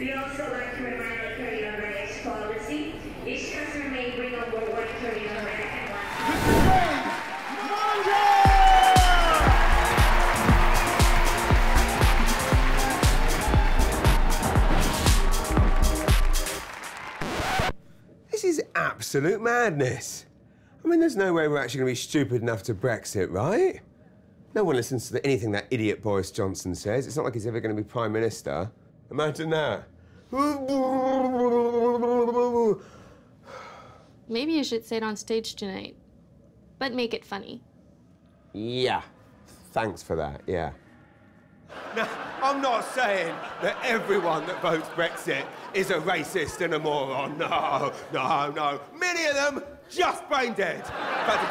We also like to remind the carry-on baggage policy. Each customer may bring over one carry-on bag at once. This is absolute madness. I mean, there's no way we're actually going to be stupid enough to Brexit, right? No one listens to anything that idiot Boris Johnson says. It's not like he's ever going to be Prime Minister. Imagine that. Maybe you should say it on stage tonight, but make it funny. Yeah. Thanks for that, yeah. Now, I'm not saying that everyone that votes Brexit is a racist and a moron. No, no, no. Many of them just brain dead. In fact, I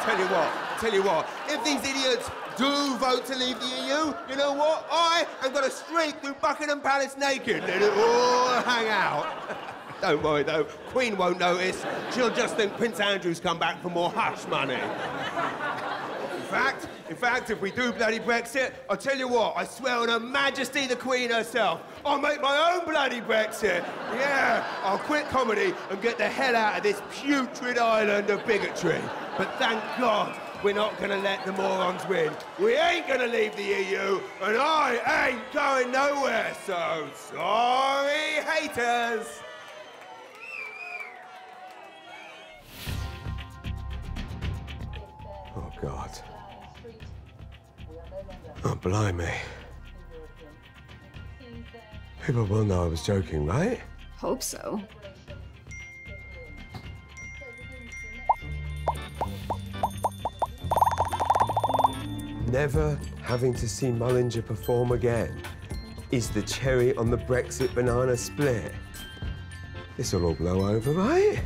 tell you what, if these idiots do vote to leave the EU, you know what? I am going to streak through Buckingham Palace naked. Let it all hang out. Don't worry, though. Queen won't notice. She'll just think Prince Andrew's come back for more hush money. In fact, if we do bloody Brexit, I'll tell you what, I swear on Her Majesty the Queen herself, I'll make my own bloody Brexit. Yeah, I'll quit comedy and get the hell out of this putrid island of bigotry. But thank God we're not going to let the morons win. We ain't going to leave the EU, and I ain't going nowhere, so sorry, haters. Oh, God. Oh, blimey. People will know I was joking, right? Hope so. Never having to see Mullinger perform again is the cherry on the Brexit banana split. This'll all blow over, right?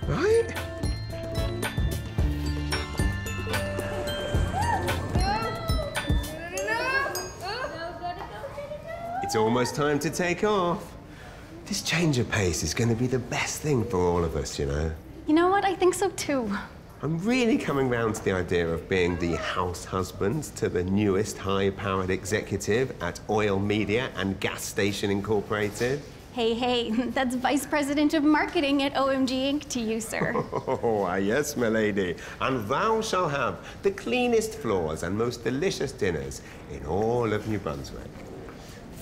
Right? It's almost time to take off. This change of pace is going to be the best thing for all of us, you know? You know what? I think so, too. I'm really coming round to the idea of being the house husband to the newest high-powered executive at Oil Media and Gas Station Incorporated. Hey, that's Vice President of Marketing at OMG Inc. to you, sir. Oh, yes, my lady. And thou shalt have the cleanest floors and most delicious dinners in all of New Brunswick.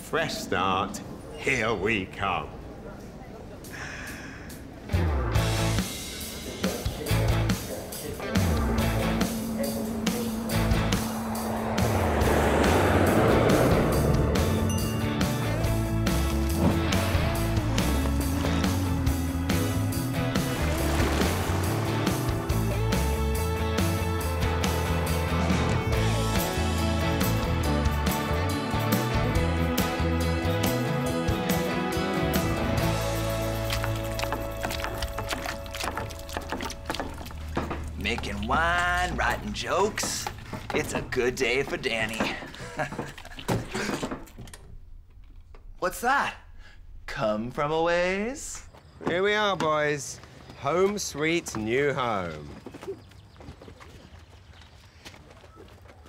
Fresh start, here we come. Making wine, writing jokes. It's a good day for Danny. What's that? Come from a ways? Here we are, boys. Home sweet new home.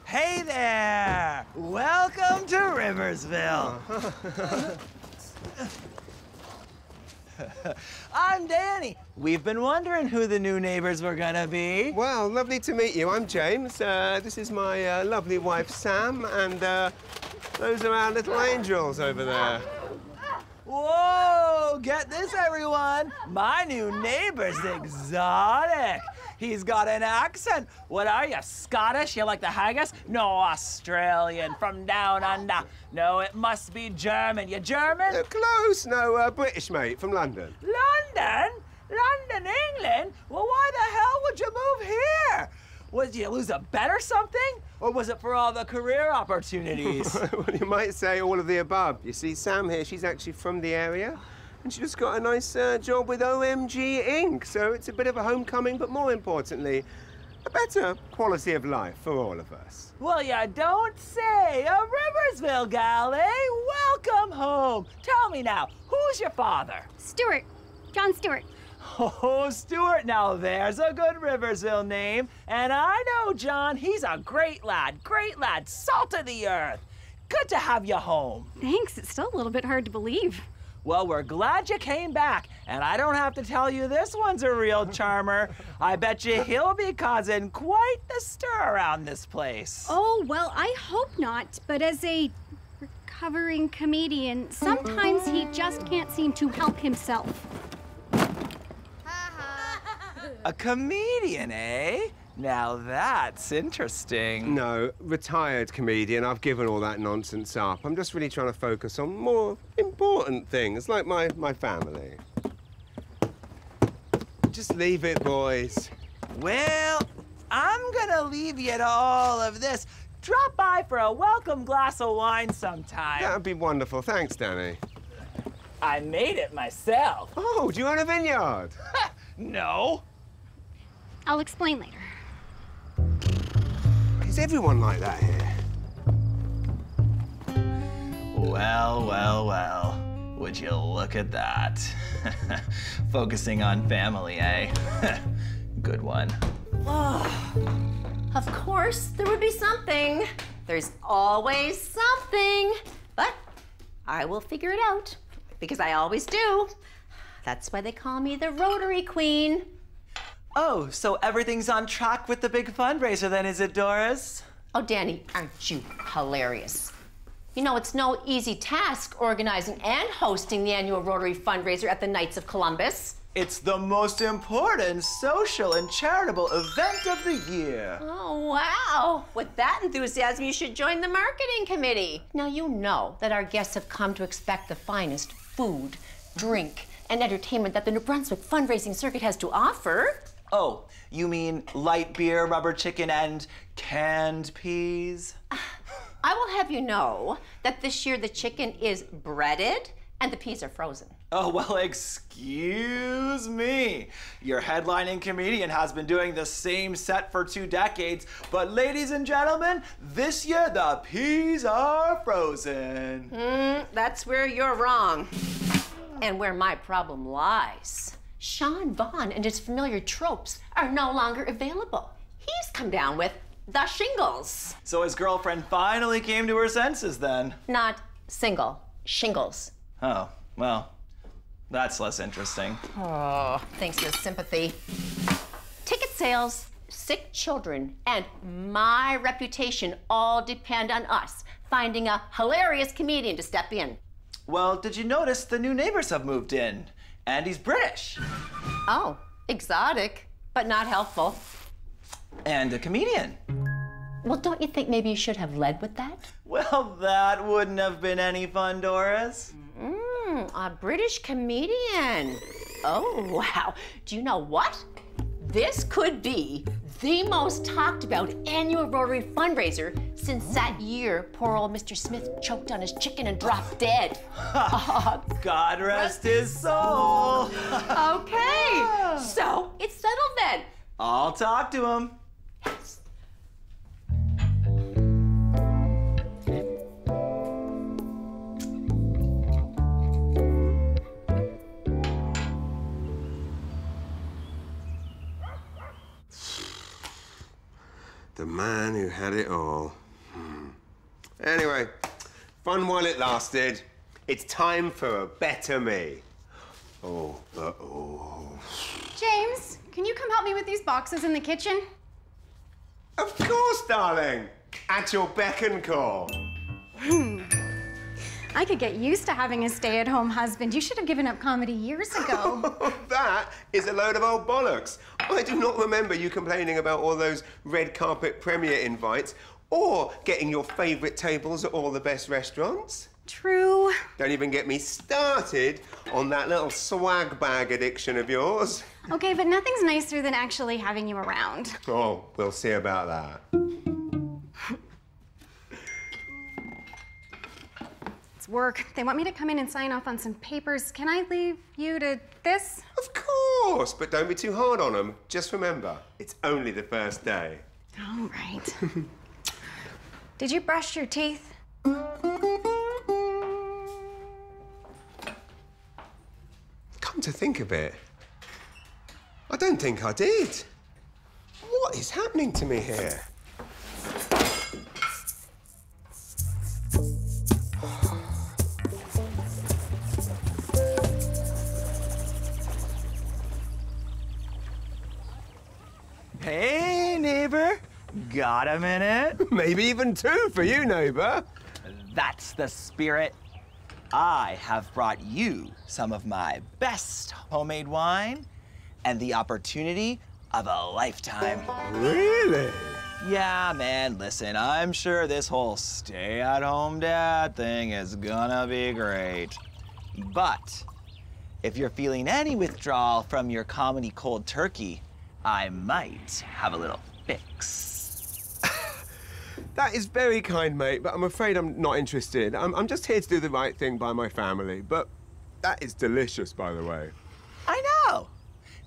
Hey there! Welcome to Riversville. I'm Danny. We've been wondering who the new neighbors were gonna be. Well, lovely to meet you. I'm James. This is my lovely wife, Sam, and those are our little angels over there. Whoa! Get this, everyone. My new neighbor's exotic. He's got an accent. What are you, Scottish? You like the haggis? No, Australian, from down under. No, it must be German. You German? Close. No, British, mate, from London. London? London, England? Well, why the hell would you move here? Did you lose a bet or something? Or was it for all the career opportunities? Well, you might say all of the above. You see, Sam here, she's actually from the area, and she just got a nice job with OMG Inc. So it's a bit of a homecoming, but more importantly, a better quality of life for all of us. Well, you don't say. A Riversville gal, eh? Welcome home. Tell me now, who's your father? Stewart. John Stewart. Oh, Stewart, now there's a good Riversville name. And I know John, he's a great lad, salt of the earth. Good to have you home. Thanks. It's still a little bit hard to believe. Well, we're glad you came back, and I don't have to tell you this one's a real charmer. I bet you he'll be causing quite the stir around this place. Oh, well, I hope not. But as a recovering comedian, sometimes he just can't seem to help himself. A comedian, eh? Now that's interesting. No, retired comedian. I've given all that nonsense up. I'm just really trying to focus on more important things, like my family. Just leave it, boys. Well, I'm gonna leave you to all of this. Drop by for a welcome glass of wine sometime. That'd be wonderful. Thanks, Danny. I made it myself. Oh, do you own a vineyard? No. I'll explain later. Is everyone like that here? Well, well, well. Would you look at that? Focusing on family, eh? Good one. Of course, there would be something. There's always something. But I will figure it out, because I always do. That's why they call me the Rotary Queen. Oh, so everything's on track with the big fundraiser then, is it, Doris? Oh, Danny, aren't you hilarious? You know, it's no easy task organizing and hosting the annual Rotary fundraiser at the Knights of Columbus. It's the most important social and charitable event of the year. Oh, wow. With that enthusiasm, you should join the marketing committee. Now, you know that our guests have come to expect the finest food, drink, and entertainment that the New Brunswick fundraising circuit has to offer. Oh, you mean light beer, rubber chicken, and canned peas? I will have you know that this year the chicken is breaded and the peas are frozen. Oh, well, excuse me. Your headlining comedian has been doing the same set for 2 decades, but ladies and gentlemen, this year the peas are frozen. That's where you're wrong. And where my problem lies. Sean Vaughn and his familiar tropes are no longer available. He's come down with the shingles. So his girlfriend finally came to her senses then. Not single, shingles. Oh, well, that's less interesting. Oh, thanks for the sympathy. Ticket sales, sick children, and my reputation all depend on us finding a hilarious comedian to step in. Well, did you notice the new neighbors have moved in? And he's British. Oh, exotic, but not helpful. And a comedian. Well, don't you think maybe you should have led with that? Well, that wouldn't have been any fun, Doris. A British comedian. Oh, wow. Do you know what? This could be the most talked about annual Rotary fundraiser since that year poor old Mr. Smith choked on his chicken and dropped dead. God rest his soul. Okay, so it's settled then. I'll talk to him. Yes. The man who had it all. Anyway, fun while it lasted. It's time for a better me. Oh. James, can you come help me with these boxes in the kitchen? Of course, darling. At your beck and call. I could get used to having a stay-at-home husband. You should have given up comedy years ago. That is a load of old bollocks. I do not remember you complaining about all those red carpet premiere invites or getting your favourite tables at all the best restaurants. True. Don't even get me started on that little swag bag addiction of yours. Okay, but nothing's nicer than actually having you around. Oh, we'll see about that. Work. They want me to come in and sign off on some papers. Can I leave you to this? Of course, but don't be too hard on them. Just remember, it's only the first day. All right. Did you brush your teeth? Come to think of it, I don't think I did. What is happening to me here? Got a minute? Maybe even 2 for you, neighbor. That's the spirit. I have brought you some of my best homemade wine and the opportunity of a lifetime. Really? Yeah, man, listen, I'm sure this whole stay-at-home dad thing is gonna be great. But if you're feeling any withdrawal from your comedy cold turkey, I might have a little fix. That is very kind, mate, but I'm afraid I'm not interested. I'm just here to do the right thing by my family. But that is delicious, by the way. I know.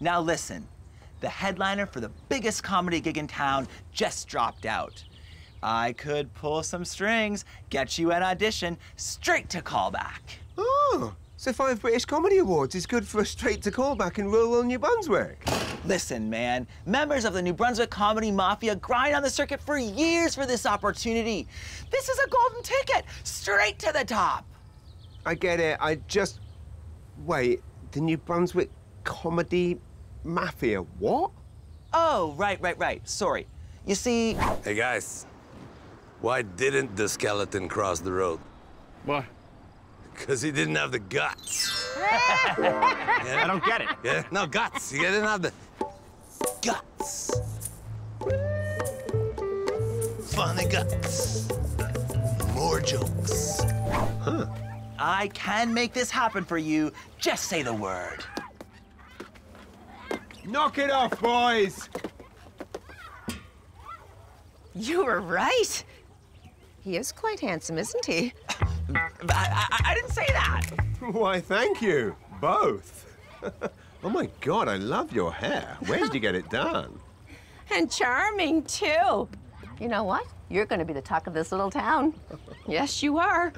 Now listen, the headliner for the biggest comedy gig in town just dropped out. I could pull some strings, get you an audition, straight to callback. Oh, so 5 British Comedy Awards is good for a straight-to-callback in rural New Brunswick. Listen, man, members of the New Brunswick Comedy Mafia grind on the circuit for years for this opportunity. This is a golden ticket, straight to the top. I get it. Wait, the New Brunswick Comedy Mafia, what? Oh, right. Sorry. You see... Hey, guys. Why didn't the skeleton cross the road? What? Because he didn't have the guts. I don't get it. Yeah? No, guts. He didn't have the guts. Funny guts. More jokes. Huh. I can make this happen for you. Just say the word. Knock it off, boys! You were right. He is quite handsome, isn't he? I didn't say that. Why, thank you. Both. Oh, my God, I love your hair. Where did you get it done? And charming, too. You know what? You're going to be the talk of this little town. Yes, you are.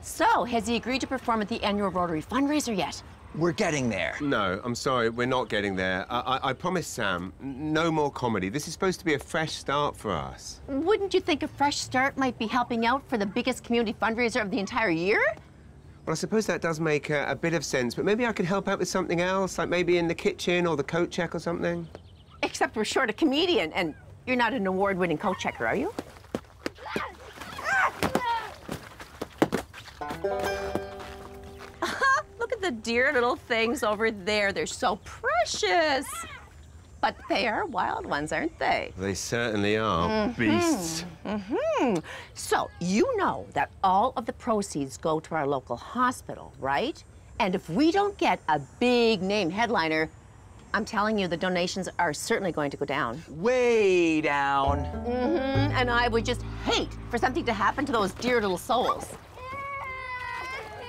So, has he agreed to perform at the annual Rotary fundraiser yet? We're getting there. No, I'm sorry, we're not getting there. I promised Sam, no more comedy. This is supposed to be a fresh start for us. Wouldn't you think a fresh start might be helping out for the biggest community fundraiser of the entire year? Well, I suppose that does make a bit of sense, but maybe I could help out with something else, like maybe in the kitchen or the coat check or something. Except we're short a comedian, and you're not an award-winning coat checker, are you? Look at the dear little things over there. They're so precious. But they are wild ones, aren't they? They certainly are, beasts. So, you know that all of the proceeds go to our local hospital, right? And if we don't get a big name headliner, I'm telling you, the donations are certainly going to go down. Way down. And I would just hate for something to happen to those dear little souls.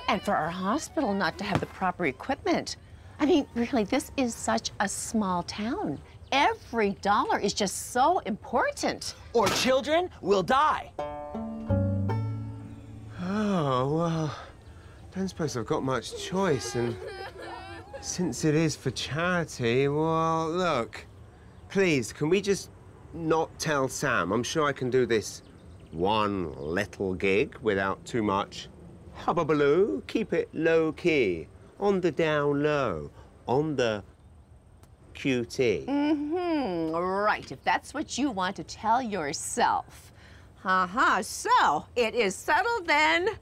And for our hospital not to have the proper equipment. I mean, really, this is such a small town. Every dollar is just so important. Or children will die. Oh, well, don't suppose I've got much choice, and since it is for charity, well, look, please, can we just not tell Sam? I'm sure I can do this one little gig without too much hubbubaloo. Keep it low-key, on the down low, on the QT. Right, if that's what you want to tell yourself. So, it is settled then.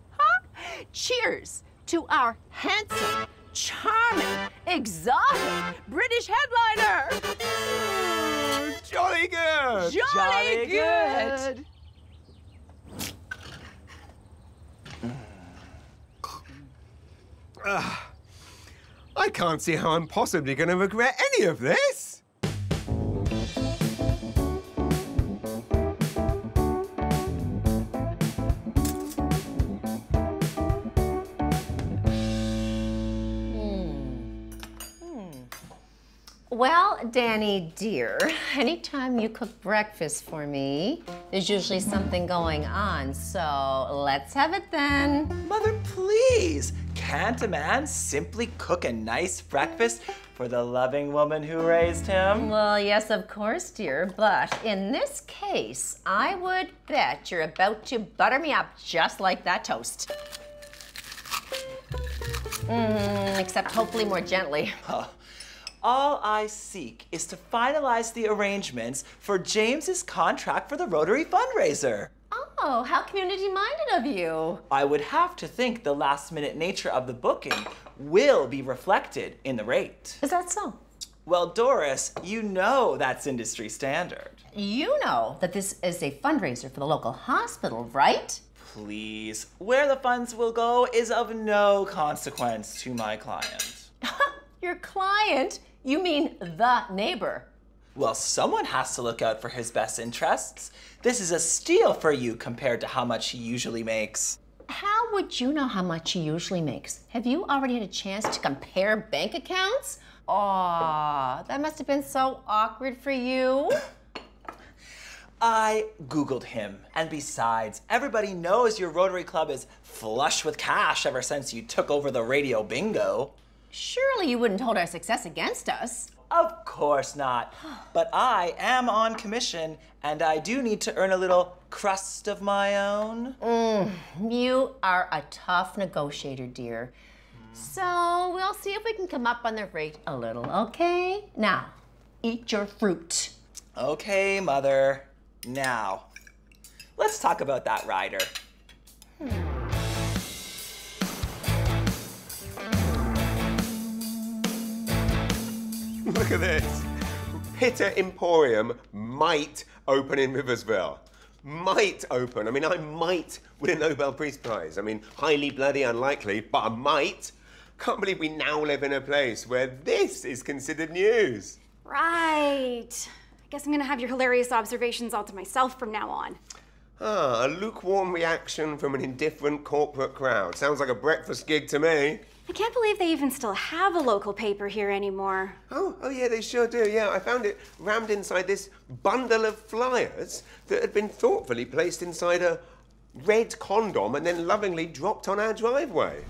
Cheers to our handsome, charming, exotic British headliner. Jolly good! Jolly good. I can't see how I'm possibly going to regret any of this. Well, Danny, dear, anytime you cook breakfast for me, there's usually something going on, so let's have it then. Mother, please. Can't a man simply cook a nice breakfast for the loving woman who raised him? Well, yes, of course, dear, but in this case, I would bet you're about to butter me up just like that toast. Except hopefully more gently. all I seek is to finalize the arrangements for James's contract for the Rotary fundraiser. Oh, how community-minded of you. I would have to think the last-minute nature of the booking will be reflected in the rate. Is that so? Well, Doris, you know that's industry standard. You know that this is a fundraiser for the local hospital, right? Please, where the funds will go is of no consequence to my client. Your client? You mean the neighbor? Well, someone has to look out for his best interests. This is a steal for you compared to how much he usually makes. How would you know how much he usually makes? Have you already had a chance to compare bank accounts? Aw, that must have been so awkward for you. I Googled him. And besides, everybody knows your Rotary Club is flush with cash ever since you took over the radio bingo. Surely you wouldn't hold our success against us. Of course not. But I am on commission, and I do need to earn a little crust of my own. You are a tough negotiator, dear. So we'll see if we can come up on the rate a little, okay? Now, eat your fruit. Okay, Mother. Now, let's talk about that rider. Look at this. Pitta Emporium might open in Riversville. Might open. I mean, I might win a Nobel Peace Prize. I mean, highly bloody unlikely, but I might. Can't believe we now live in a place where this is considered news. Right. I guess I'm gonna have your hilarious observations all to myself from now on. Ah, a lukewarm reaction from an indifferent corporate crowd. Sounds like a breakfast gig to me. I can't believe they even still have a local paper here anymore. Oh yeah, they sure do. Yeah, I found it rammed inside this bundle of flyers that had been thoughtfully placed inside a red condom and then lovingly dropped on our driveway.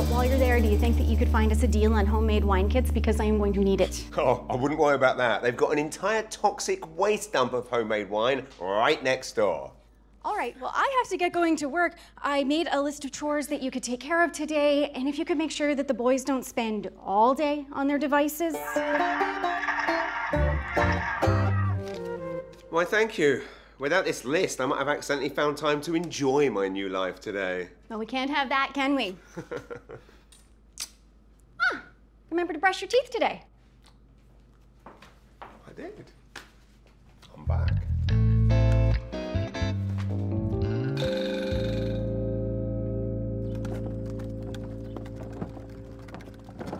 While you're there, do you think that you could find us a deal on homemade wine kits? Because I am going to need it. Oh, I wouldn't worry about that. They've got an entire toxic waste dump of homemade wine right next door. All right, well, I have to get going to work. I made a list of chores that you could take care of today, and if you could make sure that the boys don't spend all day on their devices. Why, thank you. Without this list, I might have accidentally found time to enjoy my new life today. Well, we can't have that, can we? Remember to brush your teeth today. I did. I'm back.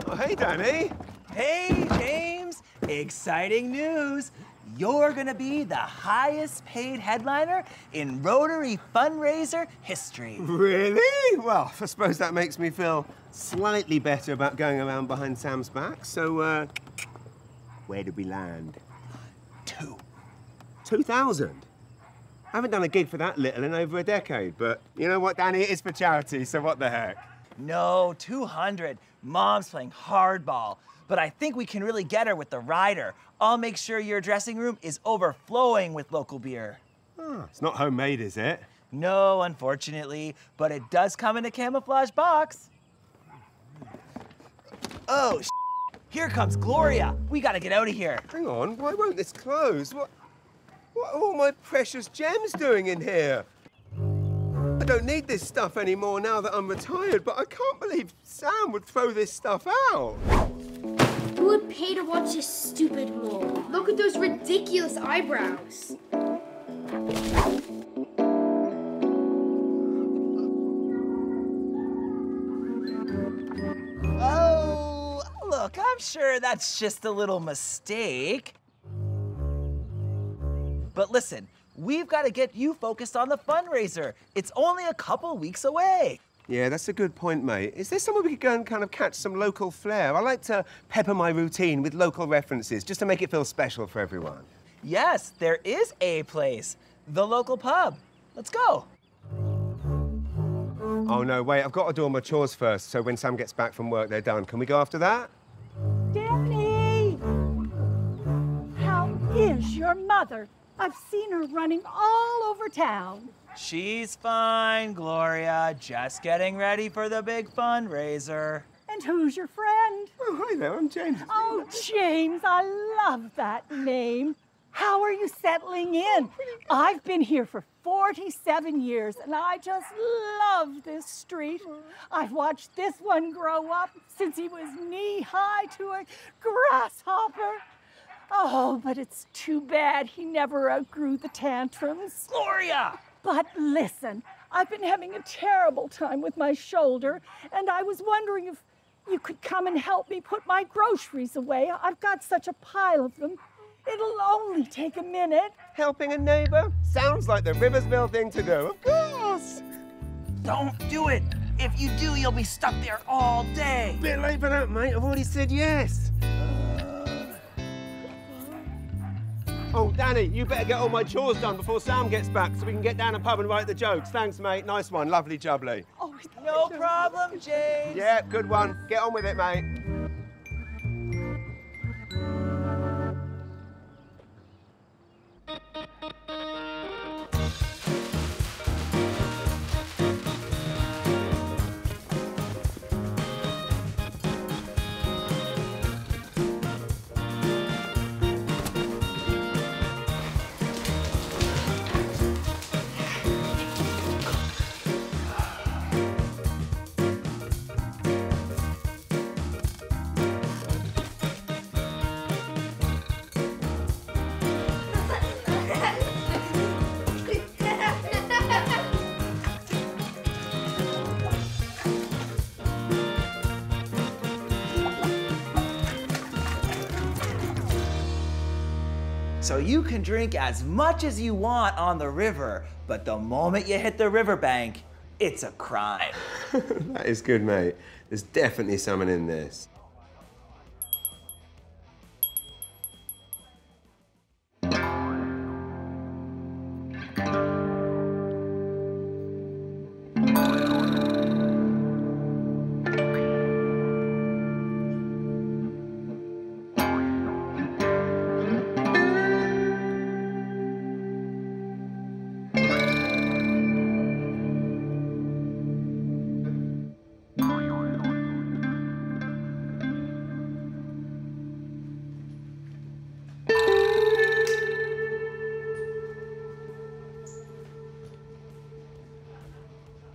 Oh, hey, Danny. Hey, James. Exciting news. You're gonna be the highest paid headliner in Rotary fundraiser history. Really? Well, I suppose that makes me feel slightly better about going around behind Sam's back. So, where did we land? 2,000? I haven't done a gig for that little in over a decade, but you know what, Danny? It is for charity, so what the heck? No, 200. Mom's playing hardball. But I think we can really get her with the rider. I'll make sure your dressing room is overflowing with local beer. Oh, it's not homemade, is it? No, unfortunately, but it does come in a camouflage box. Oh, here comes Gloria. We gotta get out of here. Hang on, why won't this close? What are all my precious gems doing in here? I don't need this stuff anymore now that I'm retired, but I can't believe Sam would throw this stuff out. Who would pay to watch this stupid mole? Look at those ridiculous eyebrows. Oh, look, I'm sure that's just a little mistake. But listen, we've got to get you focused on the fundraiser. It's only a couple weeks away. Yeah, that's a good point, mate. Is there somewhere we could go and kind of catch some local flair? I like to pepper my routine with local references just to make it feel special for everyone. Yes, there is a place. The local pub. Let's go. Oh, no, wait, I've got to do all my chores first, so when Sam gets back from work, they're done. Can we go after that? Danny! How is your mother? I've seen her running all over town. She's fine, Gloria. Just getting ready for the big fundraiser. And who's your friend? Oh, hi there, I'm James. Oh, James, I love that name. How are you settling in? I've been here for 47 years, and I just love this street. I've watched this one grow up since he was knee-high to a grasshopper. Oh, but it's too bad he never outgrew the tantrums. Gloria! But listen, I've been having a terrible time with my shoulder, and I was wondering if you could come and help me put my groceries away. I've got such a pile of them. It'll only take a minute. Helping a neighbor? Sounds like the Riversville thing to do. Of course. Don't do it. If you do, you'll be stuck there all day. Bit late for that, mate. I've already said yes. Oh, Danny, you better get all my chores done before Sam gets back so we can get down the pub and write the jokes. Thanks, mate. Nice one. Lovely jubbly. Oh, no problem, James. Yeah, good one. Get on with it, mate. So you can drink as much as you want on the river, but the moment you hit the riverbank, it's a crime. That is good, mate. There's definitely something in this.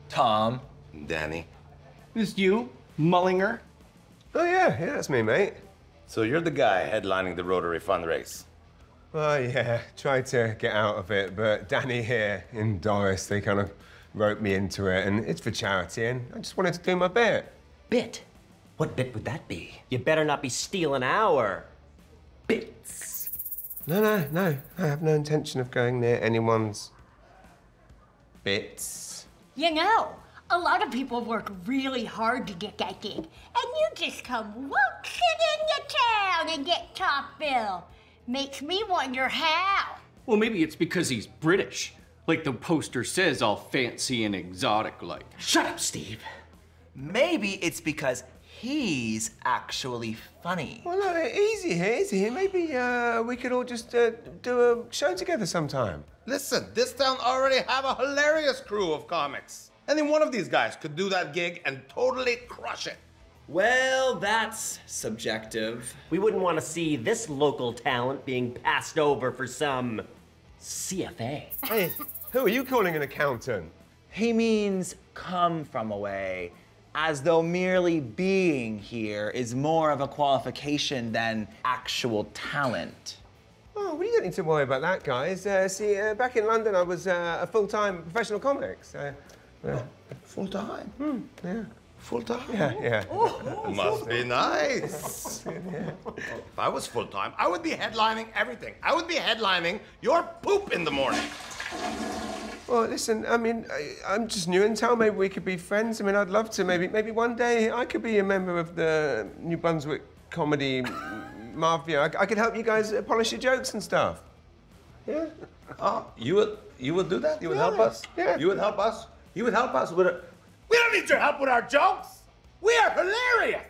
Tom. Danny. This you, Mullinger? Oh, yeah, that's me, mate. So you're the guy headlining the Rotary fundraise. Oh, yeah, tried to get out of it, but Danny here and Doris, they kind of roped me into it, and it's for charity, and I just wanted to do my bit. Bit? What bit would that be? You better not be stealing our bits. No, I have no intention of going near anyone's bits. You know, a lot of people work really hard to get that gig, and you just come waltzing into town and get top bill. Makes me wonder how. Well, maybe it's because he's British. Like the poster says, all fancy and exotic like. Shut up, Steve. Maybe it's because he's actually funny. Well, no, easy here. Maybe we could all just do a show together sometime. Listen, this town already have a hilarious crew of comics. Any one of these guys could do that gig and totally crush it. Well, that's subjective. We wouldn't want to see this local talent being passed over for some CFA. Hey, who are you calling an accountant? He means come from away, as though merely being here is more of a qualification than actual talent. Oh, well, you don't need to worry about that, guys. See, back in London, I was a full-time professional comic. Full-time? Yeah. Full-time? Yeah. Must be nice. If I was full-time, I would be headlining everything. I would be headlining your poop in the morning. Well, listen, I mean, I'm just new in town. Maybe we could be friends. I mean, I'd love to. Maybe one day I could be a member of the New Brunswick Comedy Mafia. I could help you guys polish your jokes and stuff. Yeah. Oh, you would do that? You would help us? Yeah. You would help us? You would help us with a... We don't need your help with our jokes. We are hilarious.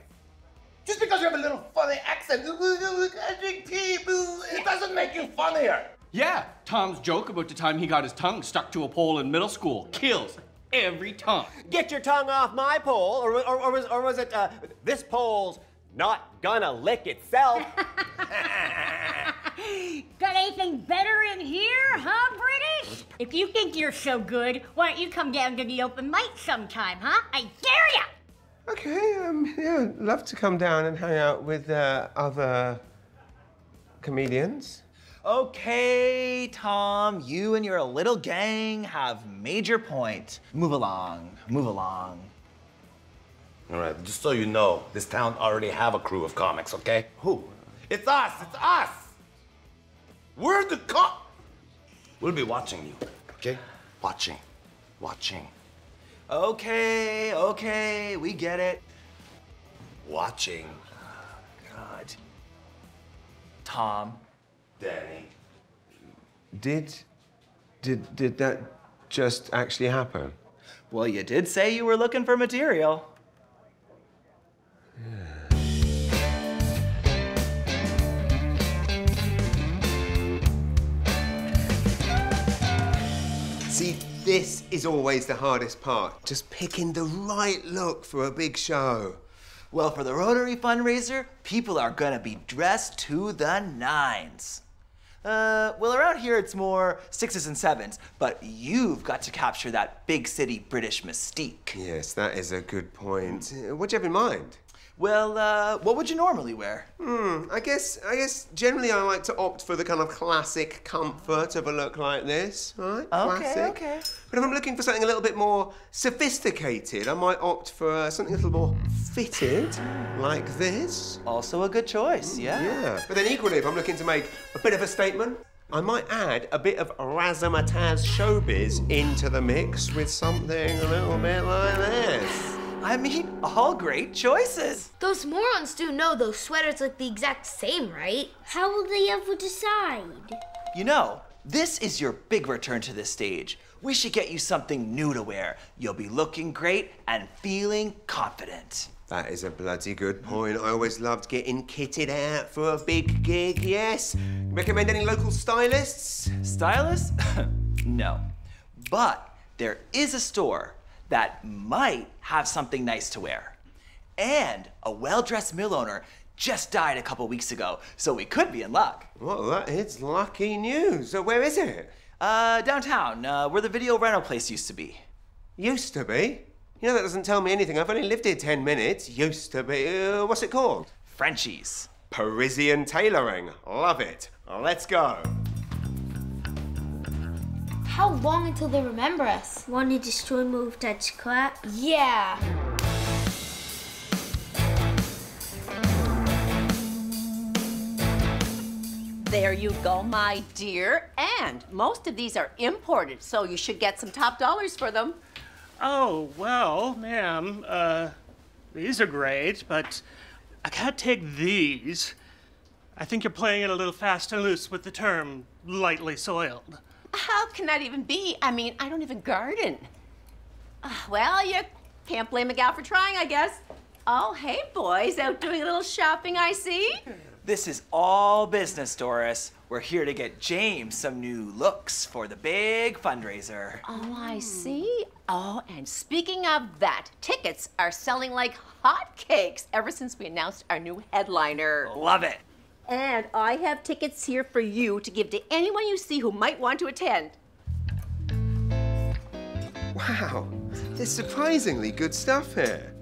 Just because you have a little funny accent, it doesn't make you funnier. Yeah, Tom's joke about the time he got his tongue stuck to a pole in middle school kills every time. Get your tongue off my pole, or was it, this pole's not gonna lick itself? Got anything better in here, huh, British? If you think you're so good, why don't you come down to the open mic sometime, huh? I dare ya! Okay, yeah, love to come down and hang out with other comedians. Okay, Tom, you and your little gang have made your point. Move along, move along. All right, just so you know, this town already have a crew of comics, okay? Who? It's us, it's us! We're the We'll be watching you, okay? Watching. Okay, we get it. Watching. God. Tom. Danny. Did that just actually happen? Well, you did say you were looking for material. See, this is always the hardest part. Just picking the right look for a big show. Well, for the Rotary fundraiser, people are gonna be dressed to the nines. Well, around here it's more 6s and 7s, but you've got to capture that big city British mystique. Yes, that is a good point. What do you have in mind? Well, what would you normally wear? I guess generally I like to opt for the kind of classic comfort of a look like this, right? Classic. Okay. But if I'm looking for something a little bit more sophisticated, I might opt for something a little more fitted, like this. Also a good choice, yeah. Yeah. But then equally, if I'm looking to make a bit of a statement, I might add a bit of razzmatazz showbiz into the mix with something a little bit like this. I mean, all great choices. Those morons do know those sweaters look the exact same, right? How will they ever decide? You know, this is your big return to the stage. We should get you something new to wear. You'll be looking great and feeling confident. That is a bloody good point. I always loved getting kitted out for a big gig, yes. Recommend any local stylists? Stylists? No. But there is a store that might have something nice to wear. And a well-dressed mill owner just died a couple weeks ago, so we could be in luck. Well, that is lucky news. So where is it? Downtown, where the video rental place used to be. Used to be? You know, that doesn't tell me anything. I've only lived here 10 minutes. Used to be. What's it called? Frenchies. Parisian tailoring. Love it. Let's go. How long until they remember us? Want to destroy move touch clap? Yeah. There you go, my dear. And most of these are imported, so you should get some top dollars for them. Oh, well, ma'am, these are great, but I can't take these. I think you're playing it a little fast and loose with the term lightly soiled. How can that even be? I mean, I don't even garden. Well, you can't blame a gal for trying, I guess. Oh, hey, boys, out doing a little shopping, I see. This is all business, Doris. We're here to get James some new looks for the big fundraiser. Oh, I see. Oh, and speaking of that, tickets are selling like hotcakes ever since we announced our new headliner. Love it. And I have tickets here for you to give to anyone you see who might want to attend. Wow, there's surprisingly good stuff here.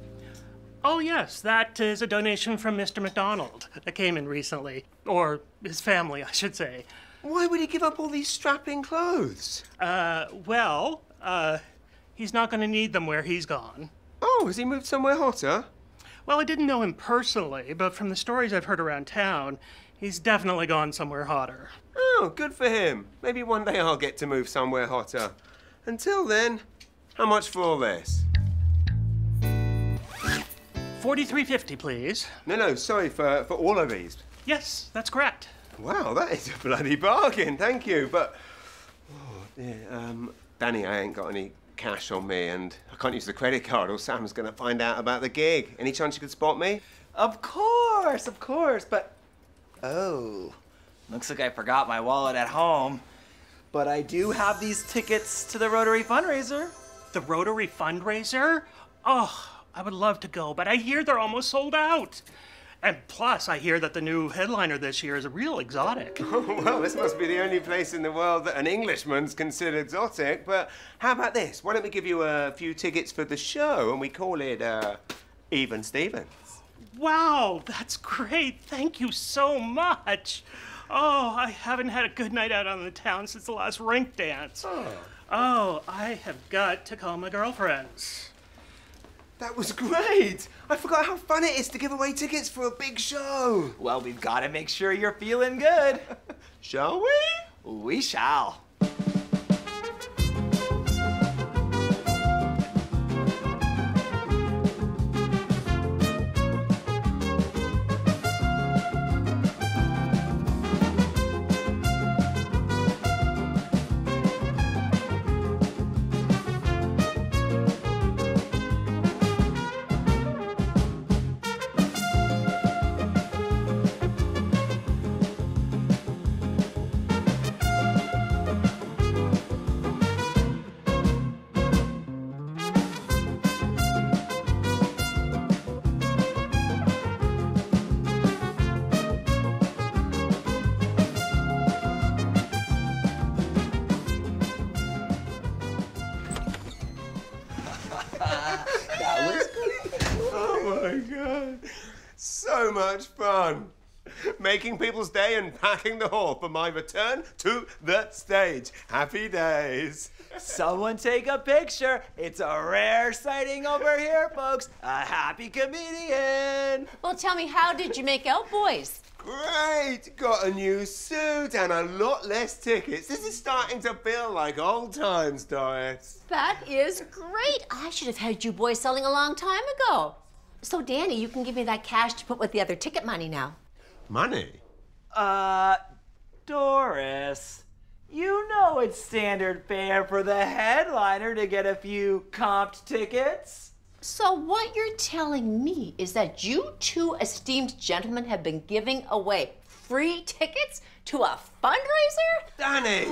Oh, yes, that is a donation from Mr. McDonald that came in recently. Or his family, I should say. Why would he give up all these strapping clothes? He's not going to need them where he's gone. Oh, has he moved somewhere hotter? Well, I didn't know him personally, but from the stories I've heard around town, he's definitely gone somewhere hotter. Oh, good for him. Maybe one day I'll get to move somewhere hotter. Until then, how much for all this? $43.50, please. No, sorry, for all of these. Yes, that's correct. Wow, that is a bloody bargain, thank you. But, Danny, I ain't got any cash on me and I can't use the credit card or Sam's gonna find out about the gig. Any chance you could spot me? Of course, but... Oh, looks like I forgot my wallet at home. but I do have these tickets to the Rotary fundraiser. The Rotary fundraiser? Oh, I would love to go, but I hear they're almost sold out. And plus, I hear that the new headliner this year is a real exotic. Oh, well, this must be the only place in the world that an Englishman's considered exotic, but how about this? Why don't we give you a few tickets for the show and we call it, Even Stevens? Wow, that's great. Thank you so much. Oh, I haven't had a good night out on the town since the last rink dance. Oh, I have got to call my girlfriends. That was great! I forgot how fun it is to give away tickets for a big show. Well, we've got to make sure you're feeling good. Shall we? We shall. Oh my God. So much fun. Making people's day and packing the hall for my return to the stage. Happy days. Someone take a picture. It's a rare sighting over here, folks. A happy comedian. Well, tell me, how did you make out, boys? Great! Got a new suit and a lot less tickets. This is starting to feel like old times, Doris. That is great. I should have had you boys selling a long time ago. So, Danny, you can give me that cash to put with the other ticket money now. Money? Doris, you know it's standard fare for the headliner to get a few comped tickets. So what you're telling me is that you two esteemed gentlemen have been giving away free tickets to a fundraiser? Danny!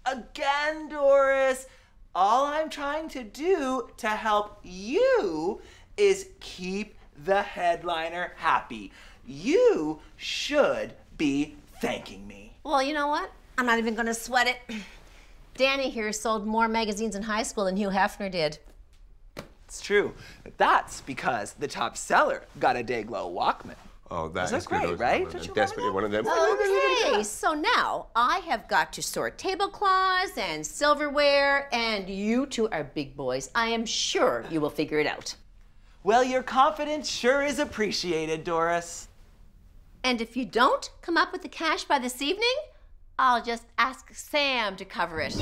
Again, Doris, all I'm trying to do to help you is keep the headliner happy. You should be thanking me. Well, you know what? I'm not even gonna sweat it. Danny here sold more magazines in high school than Hugh Hefner did. It's true. That's because the top seller got a Dayglow Walkman. Oh, that is great, good, right? I'm desperately one of them. Okay, so now I have got to sort tablecloths and silverware, and you two are big boys. I am sure you will figure it out. Well, your confidence sure is appreciated, Doris. And if you don't come up with the cash by this evening, I'll just ask Sam to cover it.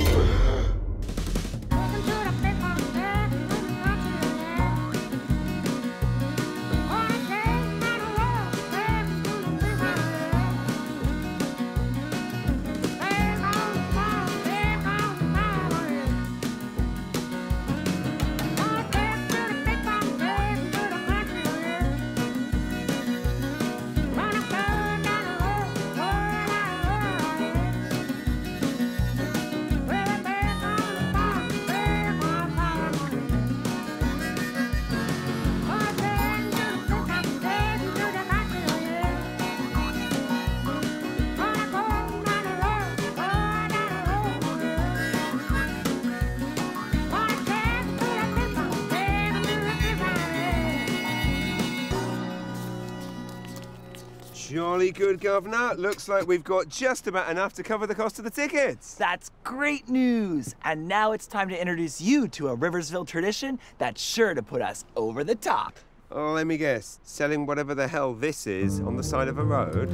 Jolly good, Governor. Looks like we've got just about enough to cover the cost of the tickets. That's great news. And now it's time to introduce you to a Riversville tradition that's sure to put us over the top. Oh, let me guess. Selling whatever the hell this is on the side of a road?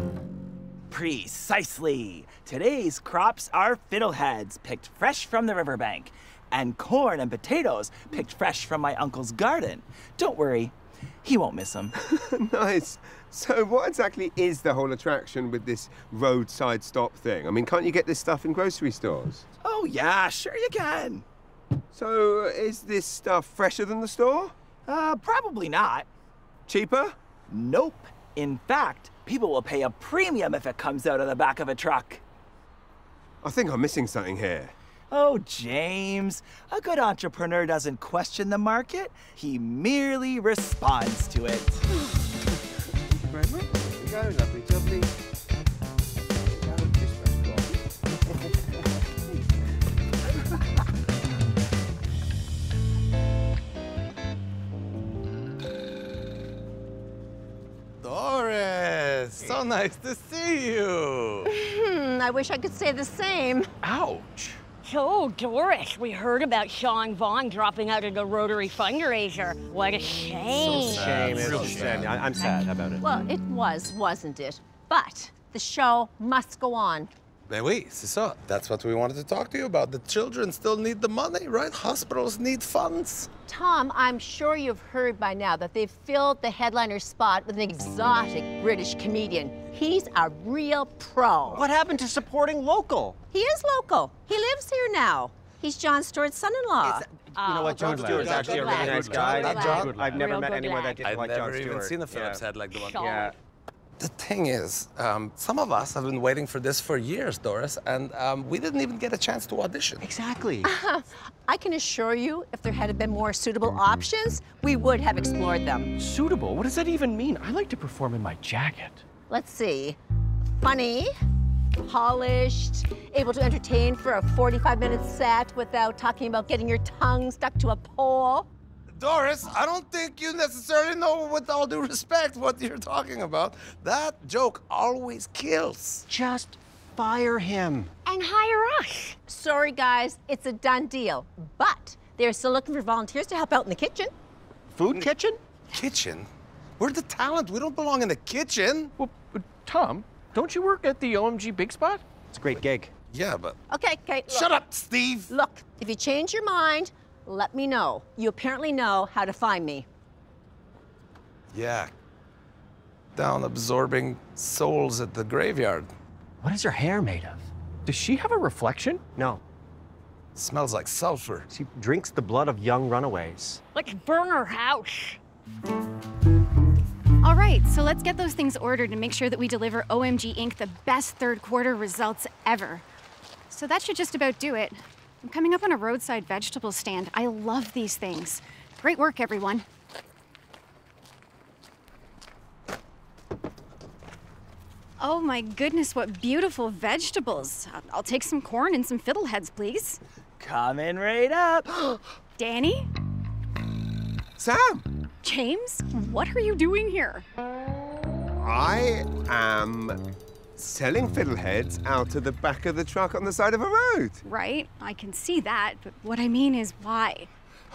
Precisely. Today's crops are fiddleheads, picked fresh from the riverbank, and corn and potatoes picked fresh from my uncle's garden. Don't worry, he won't miss them. Nice. So what exactly is the whole attraction with this roadside stop thing? I mean, can't you get this stuff in grocery stores? Oh, yeah, sure you can. So is this stuff fresher than the store? Probably not. Cheaper? Nope. In fact, people will pay a premium if it comes out of the back of a truck. I think I'm missing something here. Oh, James, a good entrepreneur doesn't question the market. He merely responds to it. Thank you very much. There you go, lovely, jubbly. Doris, so nice to see you. I wish I could say the same. Ouch. So, Doris, we heard about Sean Vaughn dropping out of the Rotary fundraiser. What a shame. Shame. Real shame. I'm sad about it. Well, it was, wasn't it? But the show must go on. Ben oui, c'est ça. That's what we wanted to talk to you about. The children still need the money, right? Hospitals need funds. Tom, I'm sure you've heard by now that they've filled the headliner spot with an exotic British comedian. He's a real pro. What happened to supporting local? He is local. He lives here now. He's Jon Stewart's son-in-law. You know what? Jon Stewart's actually a really nice guy. I've never met anyone that didn't like Jon Stewart. I've never even seen a Phillips head like the one. Yeah. The thing is, some of us have been waiting for this for years, Doris, and we didn't even get a chance to audition. Exactly. I can assure you, if there had been more suitable options, we would have explored them. Suitable? What does that even mean? I like to perform in my jacket. Let's see. Funny, polished, able to entertain for a 45-minute set without talking about getting your tongue stuck to a pole. Doris, I don't think you necessarily know, with all due respect, what you're talking about. That joke always kills. Just fire him. And hire us. Sorry, guys, it's a done deal. But they're still looking for volunteers to help out in the kitchen. Food kitchen? Kitchen? We're the talent. We don't belong in the kitchen. Well, Tom, don't you work at the OMG Big Spot? It's a great gig. Yeah, but... Okay. Look. Shut up, Steve. Look, if you change your mind, let me know. You apparently know how to find me. Yeah. Down absorbing souls at the graveyard. What is her hair made of? Does she have a reflection? No. Smells like sulfur. She drinks the blood of young runaways. Let's burn her house. All right, so let's get those things ordered and make sure that we deliver OMG Inc. the best third quarter results ever. So that should just about do it. I'm coming up on a roadside vegetable stand. I love these things. Great work, everyone. Oh my goodness, what beautiful vegetables. I'll take some corn and some fiddleheads, please. Coming right up. Danny? Sam! James, what are you doing here? I am selling fiddleheads out of the back of the truck on the side of a road. Right, I can see that, but what I mean is why?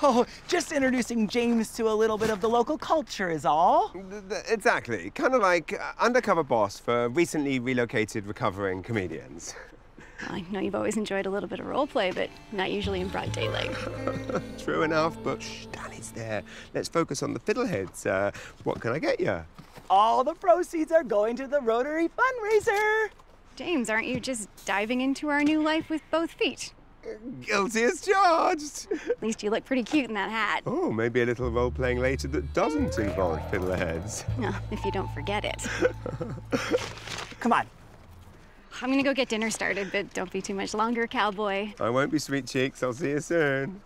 Oh, just introducing James to a little bit of the local culture is all. Exactly. Kind of like undercover boss for recently relocated recovering comedians. I know you've always enjoyed a little bit of role play, but not usually in broad daylight. True enough, but shh, Danny's there. Let's focus on the fiddleheads. What can I get you? All the proceeds are going to the Rotary fundraiser. James, aren't you just diving into our new life with both feet? Guilty as charged. At least you look pretty cute in that hat. Oh, maybe a little role-playing later that doesn't involve fiddleheads. If you don't forget it. Come on. I'm gonna go get dinner started, but don't be too much longer, cowboy. I won't be, sweet cheeks. I'll see you soon.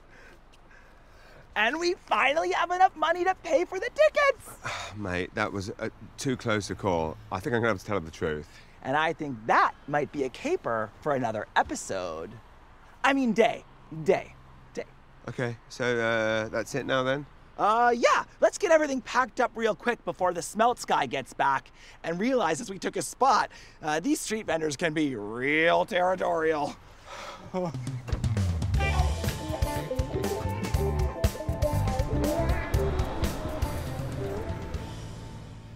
And we finally have enough money to pay for the tickets. Mate, that was too close a call. I think I'm gonna have to tell her the truth. And I think that might be a caper for another episode. I mean, day. Okay, so that's it now then? Yeah, let's get everything packed up real quick before the Smelts guy gets back and realizes we took a spot. These street vendors can be real territorial.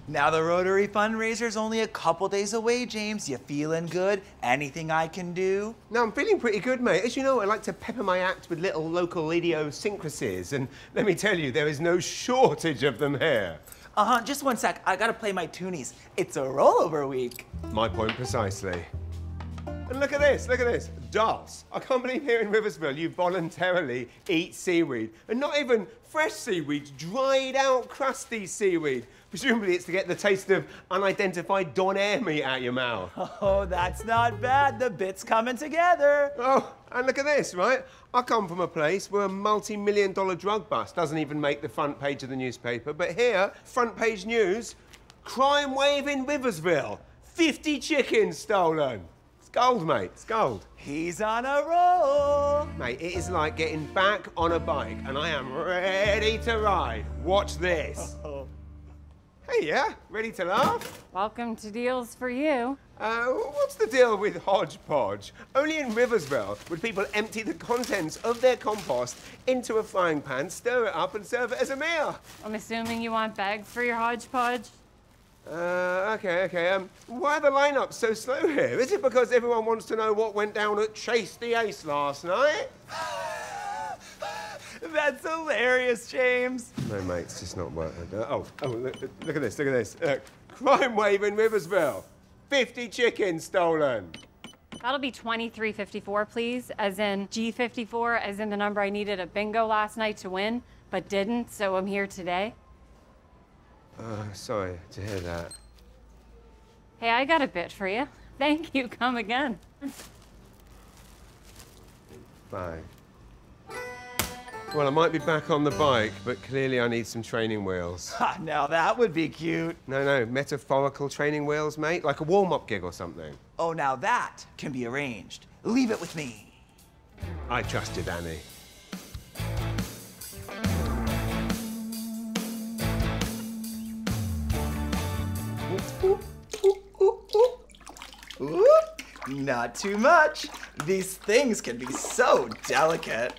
Now the Rotary fundraiser's only a couple days away, James. You feeling good? Anything I can do? No, I'm feeling pretty good, mate. As you know, I like to pepper my act with little local idiosyncrasies, and let me tell you, there is no shortage of them here. Just one sec. I gotta play my toonies. It's a rollover week. My point precisely. And look at this. Dolls. I can't believe here in Riversville you voluntarily eat seaweed. And not even fresh seaweed, dried out, crusty seaweed. Presumably it's to get the taste of unidentified Don Air meat out your mouth. Oh, that's not bad. The bit's coming together. Oh, and look at this, right? I come from a place where a multi-million-dollar drug bust doesn't even make the front page of the newspaper. But here, front page news, crime wave in Riversville. 50 chickens stolen. It's gold, mate. It's gold. He's on a roll. Mate, it is like getting back on a bike, and I am ready to ride. Watch this. Hey, yeah? Ready to laugh? Welcome to Deals for You. What's the deal with hodgepodge? Only in Riversville would people empty the contents of their compost into a frying pan, stir it up, and serve it as a meal. I'm assuming you want bags for your hodgepodge? Okay. Why are the lineups so slow here? Is it because everyone wants to know what went down at Chase the Ace last night? That's hilarious, James. No, mate, it's just not working. Look at this. Crime wave in Riversville. 50 chickens stolen. That'll be 2354, please, as in G54, as in the number I needed at bingo last night to win, but didn't, so I'm here today. Sorry to hear that. Hey, I got a bit for you. Thank you, come again. Bye. Well, I might be back on the bike, but clearly I need some training wheels. Ha, now that would be cute. No, metaphorical training wheels, mate, like a warm-up gig or something. Oh, now that can be arranged. Leave it with me. I trust you, Danny. Ooh, not too much. These things can be so delicate.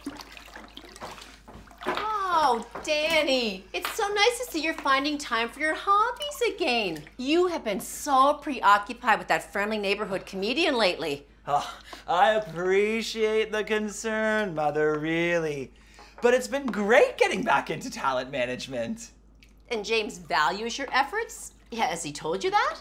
Oh, Danny, it's so nice to see you're finding time for your hobbies again. You have been so preoccupied with that friendly neighborhood comedian lately. Oh, I appreciate the concern, Mother, really. But it's been great getting back into talent management. And James values your efforts? Yeah, has he told you that?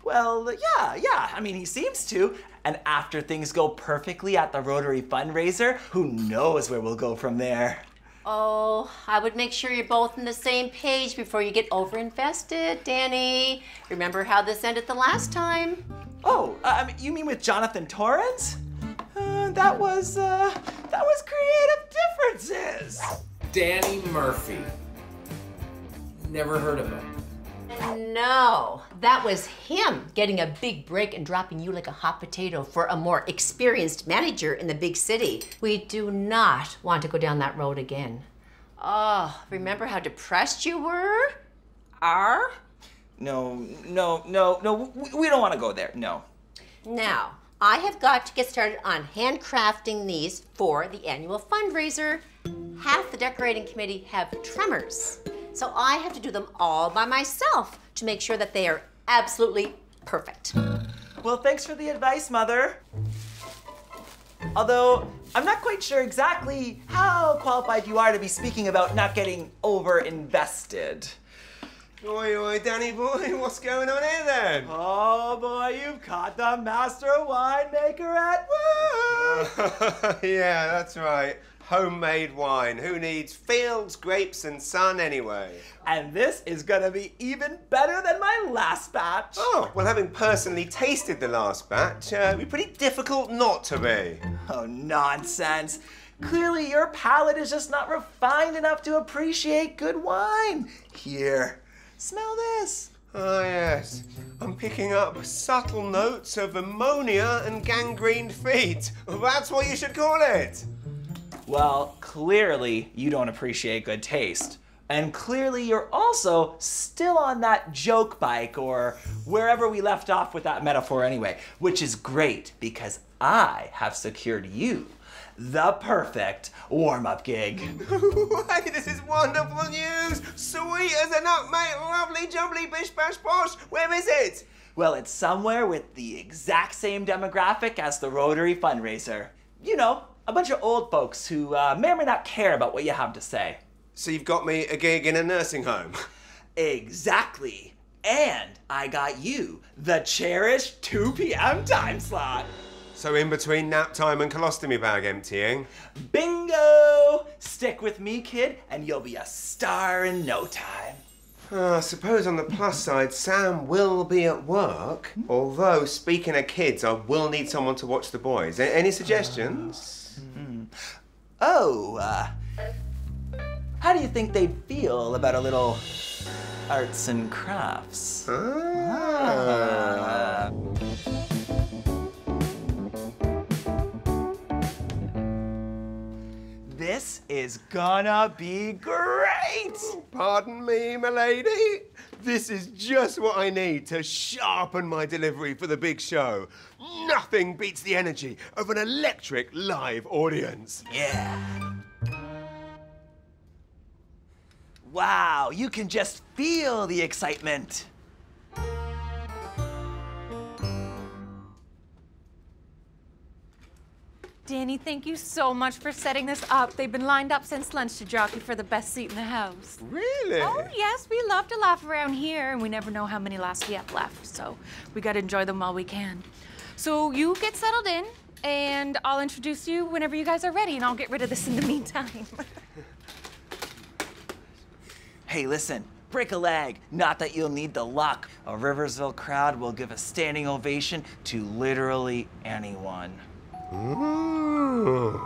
Well, yeah. I mean, he seems to. And after things go perfectly at the Rotary fundraiser, who knows where we'll go from there. Oh, I would make sure you're both on the same page before you get overinvested, Danny. Remember how this ended the last time? Oh, you mean with Jonathan Torrance? That was creative differences. Danny Murphy. Never heard of him. No, that was him getting a big break and dropping you like a hot potato for a more experienced manager in the big city. We do not want to go down that road again. Oh, remember how depressed you were? No, we don't want to go there, no. Now, I have got to get started on handcrafting these for the annual fundraiser. Half the decorating committee have tremors. So I have to do them all by myself to make sure that they are absolutely perfect. Well, thanks for the advice, Mother. Although, I'm not quite sure exactly how qualified you are to be speaking about not getting over-invested. Oi, Danny boy, what's going on here then? Oh boy, you've caught the master winemaker at work! Yeah, that's right. Homemade wine. Who needs fields, grapes, and sun anyway? And this is gonna be even better than my last batch. Oh, well, having personally tasted the last batch, it'd be pretty difficult not to be. Oh, nonsense. Clearly, your palate is just not refined enough to appreciate good wine. Here, smell this. Ah, yes. I'm picking up subtle notes of ammonia and gangrened feet. That's what you should call it. Well, clearly you don't appreciate good taste. And clearly you're also still on that joke bike or wherever we left off with that metaphor anyway, which is great because I have secured you the perfect warm-up gig. Hey, this is wonderful news. Sweet as a nut, mate. Lovely, jubbly, bish, bash, posh. Where is it? Well, it's somewhere with the exact same demographic as the Rotary fundraiser. You know, a bunch of old folks who may or may not care about what you have to say. So you've got me a gig in a nursing home? Exactly. And I got you the cherished 2 p.m. time slot. So in between nap time and colostomy bag emptying? Bingo! Stick with me, kid, and you'll be a star in no time. I suppose on the plus side, Sam will be at work. Although, speaking of kids, I will need someone to watch the boys. Any suggestions? How do you think they'd feel about a little arts and crafts? This is gonna be great! Pardon me, milady. This is just what I need to sharpen my delivery for the big show. Nothing beats the energy of an electric live audience. Yeah. Wow, you can just feel the excitement. Danny, thank you so much for setting this up. They've been lined up since lunch to jockey for the best seat in the house. Really? Oh, yes, we love to laugh around here, and we never know how many laughs we have left, so we gotta enjoy them while we can. So you get settled in, and I'll introduce you whenever you guys are ready, and I'll get rid of this in the meantime. Hey, listen, break a leg. Not that you'll need the luck. A Riversville crowd will give a standing ovation to literally anyone. Ooh,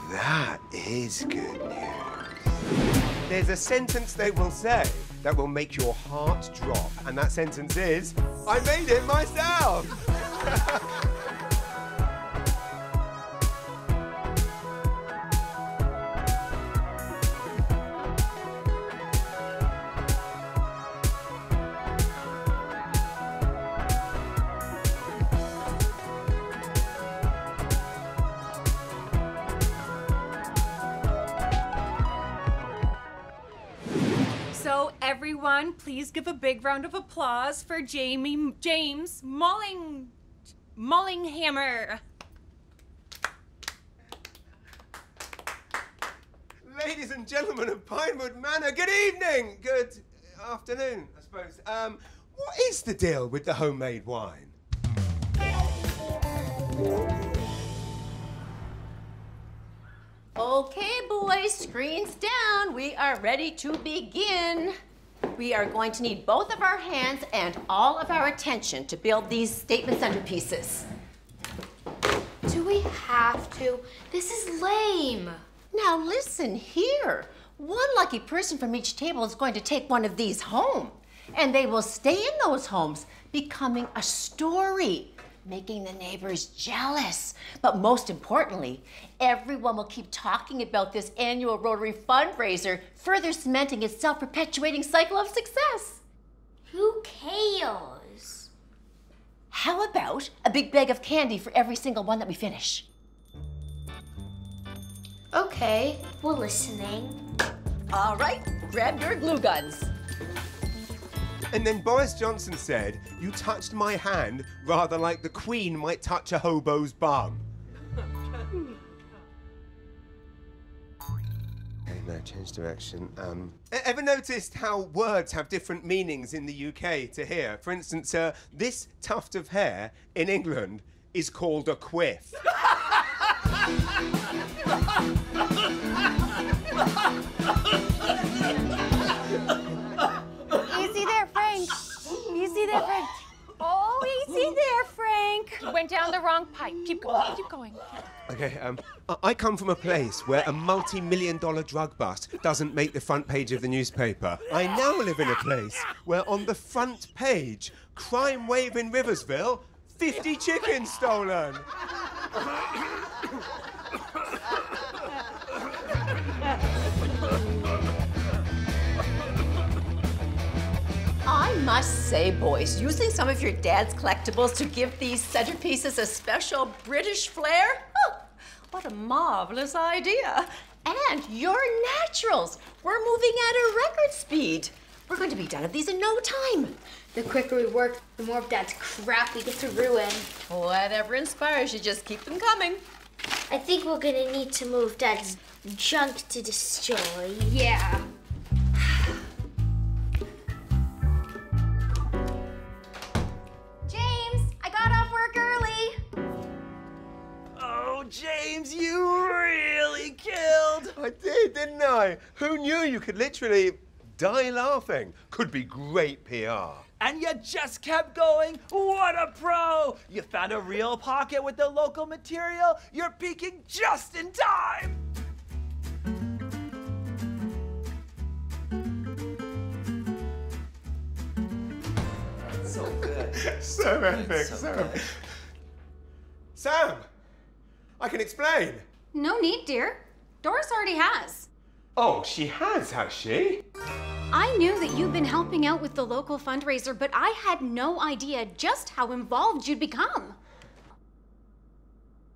that is good news. There's a sentence they will say that will make your heart drop, and that sentence is, I made it myself! So everyone, please give a big round of applause for James Mullinghammer. Ladies and gentlemen of Pinewood Manor, good evening! Good afternoon, I suppose. What is the deal with the homemade wine? Okay, boys, screens down. We are ready to begin. We are going to need both of our hands and all of our attention to build these statement centerpieces. Do we have to? This is lame. Now listen here. One lucky person from each table is going to take one of these home, and they will stay in those homes, becoming a story, making the neighbors jealous. But most importantly, everyone will keep talking about this annual Rotary fundraiser, further cementing its self-perpetuating cycle of success. Who cares? How about a big bag of candy for every single one that we finish? Okay, we're listening. All right, grab your glue guns. And then Boris Johnson said, you touched my hand rather like the Queen might touch a hobo's bum. Okay, now change direction. Ever noticed how words have different meanings in the UK to here? For instance, this tuft of hair in England is called a quiff. Easy there, Frank. Easy there, Frank. Oh, easy there, Frank. Went down the wrong pipe. Keep going, keep going. Okay, I come from a place where a multi-million-dollar drug bust doesn't make the front page of the newspaper. I now live in a place where on the front page, crime wave in Riversville, 50 chickens stolen. I must say, boys, using some of your dad's collectibles to give these centerpieces a special British flair? Oh, what a marvelous idea. And you're naturals. We're moving at a record speed. We're going to be done with these in no time. The quicker we work, the more of Dad's crap we get to ruin. Whatever inspires you, just keep them coming. I think we're gonna need to move Dad's junk to destroy. Yeah. James, I got off work early. Oh, James, you really killed. I did, didn't I? Who knew you could literally die laughing. Could be great PR. And you just kept going. What a pro! You found a real pocket with the local material. You're peaking just in time. So good. So epic, so epic. Sam, I can explain. No need, dear. Doris already has. Oh, she has she? I knew that you'd been helping out with the local fundraiser, but I had no idea just how involved you'd become.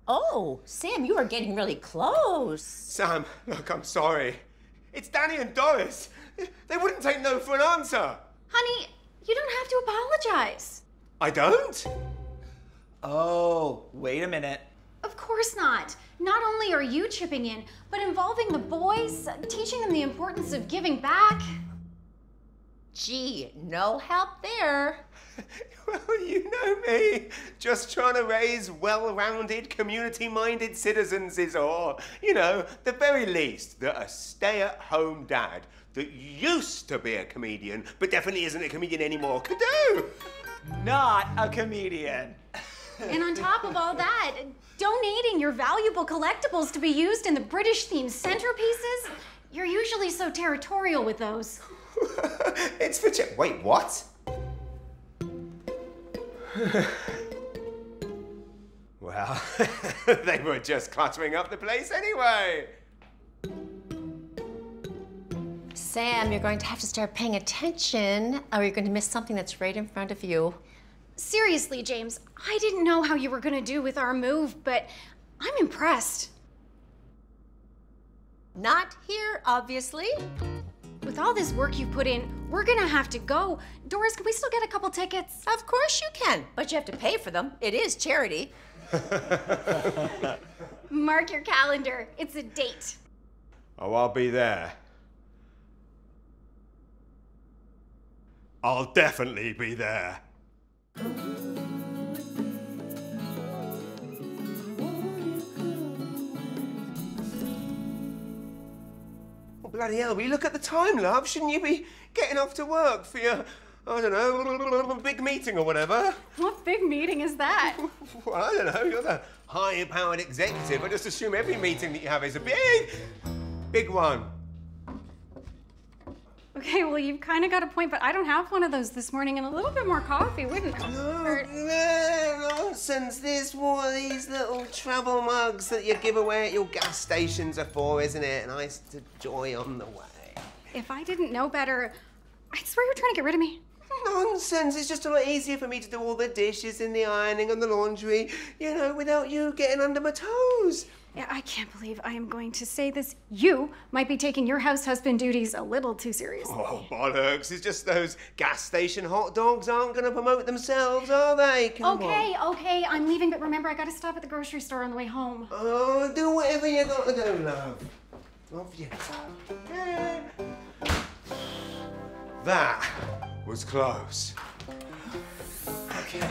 Oh, Sam, you are getting really close. Sam, look, I'm sorry. It's Danny and Doris. They wouldn't take no for an answer. Honey, you don't have to apologize. I don't? Oh, wait a minute. Of course not. Not only are you chipping in, but involving the boys, teaching them the importance of giving back. Gee, no help there. Well, you know me. Just trying to raise well-rounded, community-minded citizens is all. You know, the very least that a stay-at-home dad that used to be a comedian, but definitely isn't a comedian anymore, could do. Not a comedian. And on top of all that, donating your valuable collectibles to be used in the British-themed centerpieces? You're usually so territorial with those. It's for wait, what? Well, they were just cluttering up the place anyway. Sam, you're going to have to start paying attention, or you're going to miss something that's right in front of you. Seriously, James, I didn't know how you were gonna do with our move, but I'm impressed. Not here, obviously. With all this work you put in, we're gonna have to go. Doris, can we still get a couple tickets? Of course you can, but you have to pay for them. It is charity. Mark your calendar. It's a date. Oh, I'll be there. I'll definitely be there. Oh, bloody hell, will you look at the time, love? Shouldn't you be getting off to work for your, I don't know, big meeting or whatever? What big meeting is that? Well, I don't know, you're the high-powered executive. I just assume every meeting that you have is a big one. Okay, well, you've kind of got a point, but I don't have one of those this morning, and a little bit more coffee wouldn't hurt. Nonsense. This what these little travel mugs that you give away at your gas stations are for, isn't it? Nice to joy on the way. If I didn't know better, I'd swear you're trying to get rid of me. Nonsense. It's just a lot easier for me to do all the dishes and the ironing and the laundry, you know, without you getting under my toes. Yeah, I can't believe I am going to say this. You might be taking your house husband duties a little too seriously. Oh, bollocks. It's just those gas station hot dogs aren't going to promote themselves, are they? Come on. Okay, I'm leaving, but remember, I got to stop at the grocery store on the way home. Oh, do whatever you got to do, love. Love you. Yeah. That was close. Okay.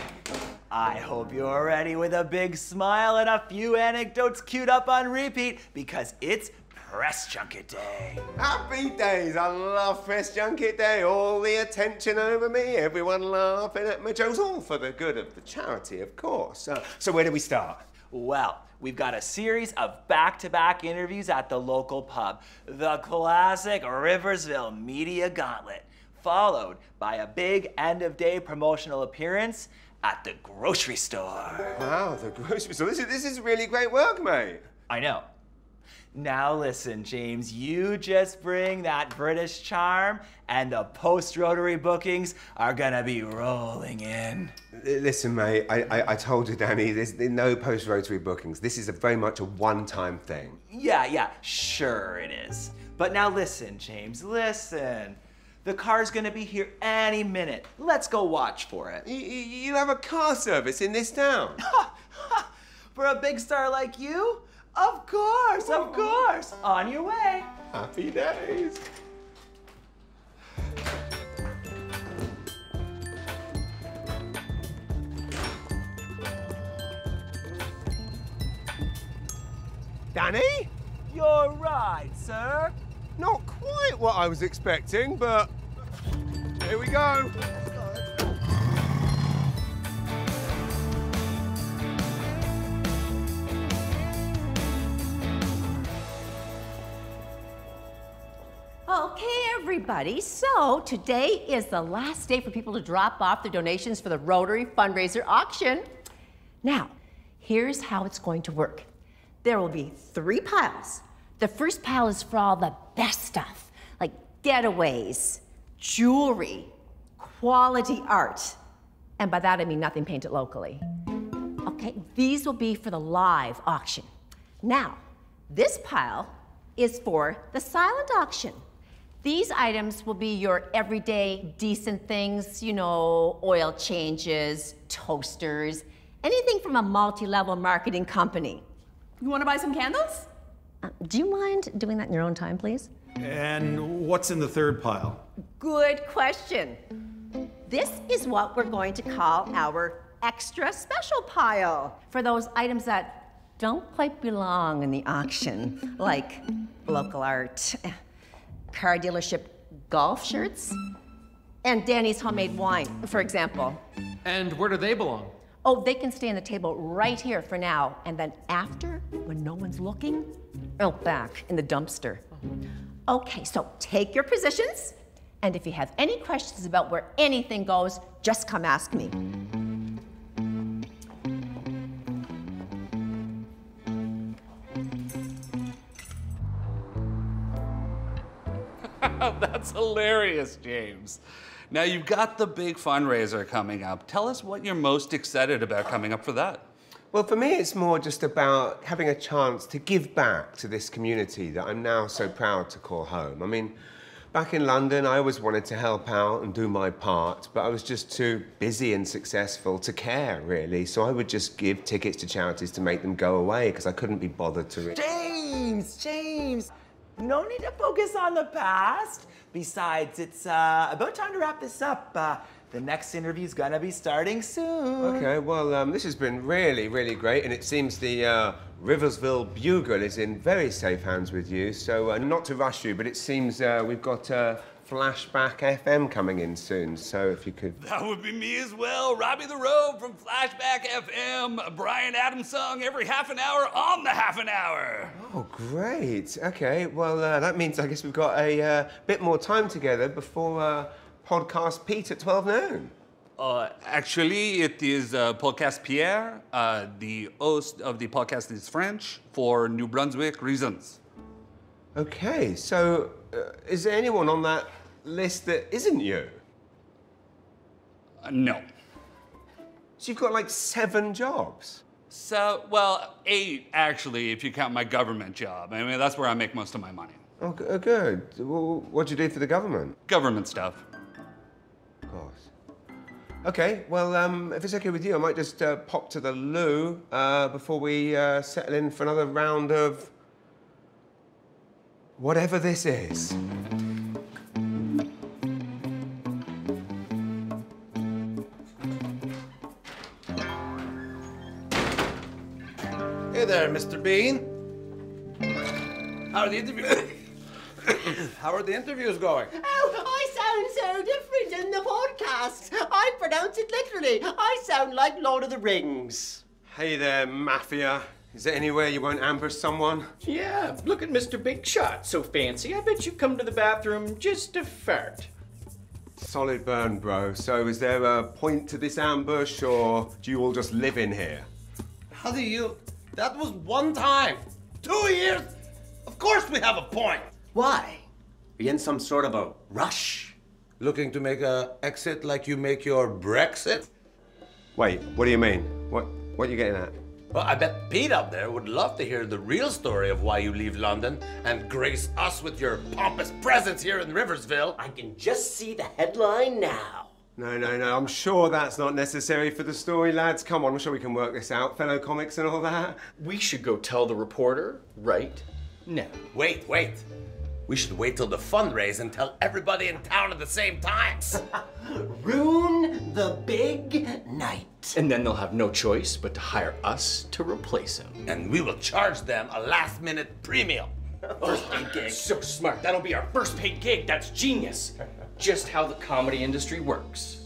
I hope you're ready with a big smile and a few anecdotes queued up on repeat because it's Press Junket Day. Happy days. I love Press Junket Day. All the attention over me, everyone laughing at my jokes, all for the good of the charity, of course. So where do we start? Well, we've got a series of back-to-back interviews at the local pub, the classic Riversville Media Gauntlet, followed by a big end-of-day promotional appearance at the grocery store. Wow, the grocery store. This is really great work, mate. I know. Now listen, James, you just bring that British charm and the post-rotary bookings are gonna be rolling in. Listen, mate, I told you, Danny, there's no post-rotary bookings. This is very much a one-time thing. Yeah, sure it is. But now listen, James, listen. The car's gonna be here any minute. Let's go watch for it. You have a car service in this town? For a big star like you? Of course, of course. On your way. Happy days. Danny? You're right, sir. Not quite what I was expecting, but here we go. Okay, everybody, so today is the last day for people to drop off their donations for the Rotary fundraiser auction. Now, here's how it's going to work. There will be 3 piles. The first pile is for all the best stuff, like getaways, jewelry, quality art. And by that I mean nothing painted locally. Okay, these will be for the live auction. Now, this pile is for the silent auction. These items will be your everyday decent things, you know, oil changes, toasters, anything from a multi-level marketing company. You want to buy some candles? Do you mind doing that in your own time, please? And what's in the third pile? Good question. This is what we're going to call our extra special pile for those items that don't quite belong in the auction, like local art, car dealership golf shirts, and Danny's homemade wine, for example. And where do they belong? Oh, they can stay on the table right here for now, and then after, when no one's looking, back in the dumpster. Okay, so take your positions, and if you have any questions about where anything goes, just come ask me. That's hilarious, James. Now, you've got the big fundraiser coming up. Tell us what you're most excited about coming up for that. Well, for me, it's more just about having a chance to give back to this community that I'm now so proud to call home. I mean, back in London, I always wanted to help out and do my part, but I was just too busy and successful to care, really. So I would just give tickets to charities to make them go away because I couldn't be bothered to... James! No need to focus on the past. Besides, it's about time to wrap this up. The next interview's gonna be starting soon. Okay, well, this has been really, really great, and it seems the Riversville Bugle is in very safe hands with you, so not to rush you, but it seems we've got Flashback FM coming in soon, so if you could... That would be me as well. Robbie the Robe from Flashback FM. A Bryan Adams song every half an hour on the half an hour. Oh, great. Okay, well, that means I guess we've got a bit more time together before Podcast Pete at 12 noon. Actually, it is Podcast Pierre. The host of the podcast is French for New Brunswick reasons. Okay, so is there anyone on that list that isn't you? No. So you've got like 7 jobs? So, well, 8 actually, if you count my government job. I mean, that's where I make most of my money. Oh, good. Well, what'd you do for the government? Government stuff. Of course. Okay, well, if it's okay with you, I might just pop to the loo before we settle in for another round of whatever this is. Hey there, Mr. Bean. How are the interviews? How are the interviews going? Oh, I sound so different in the podcast. I pronounce it literally. I sound like Lord of the Rings. Hey there, Mafia. Is there anywhere you won't ambush someone? Yeah, look at Mr. Big Shot. So fancy. I bet you come to the bathroom just to fart. Solid burn, bro. So is there a point to this ambush, or do you all just live in here? How do you... That was one time. 2 years? Of course we have a point. Why? Are you in some sort of a rush? Looking to make a exit like you make your Brexit? Wait, what do you mean? What are you getting at? Well, I bet Pete up there would love to hear the real story of why you leave London and grace us with your pompous presence here in Riversville. I can just see the headline now. No, I'm sure that's not necessary for the story, lads. Come on, I'm sure we can work this out. Fellow comics and all that. We should go tell the reporter right now. Wait. We should wait till the fundraise and tell everybody in town at the same time. Ruin the big night. And then they'll have no choice but to hire us to replace him. And we will charge them a last-minute premium. First paid gig. So smart. That'll be our first paid gig. That's genius. Just how the comedy industry works,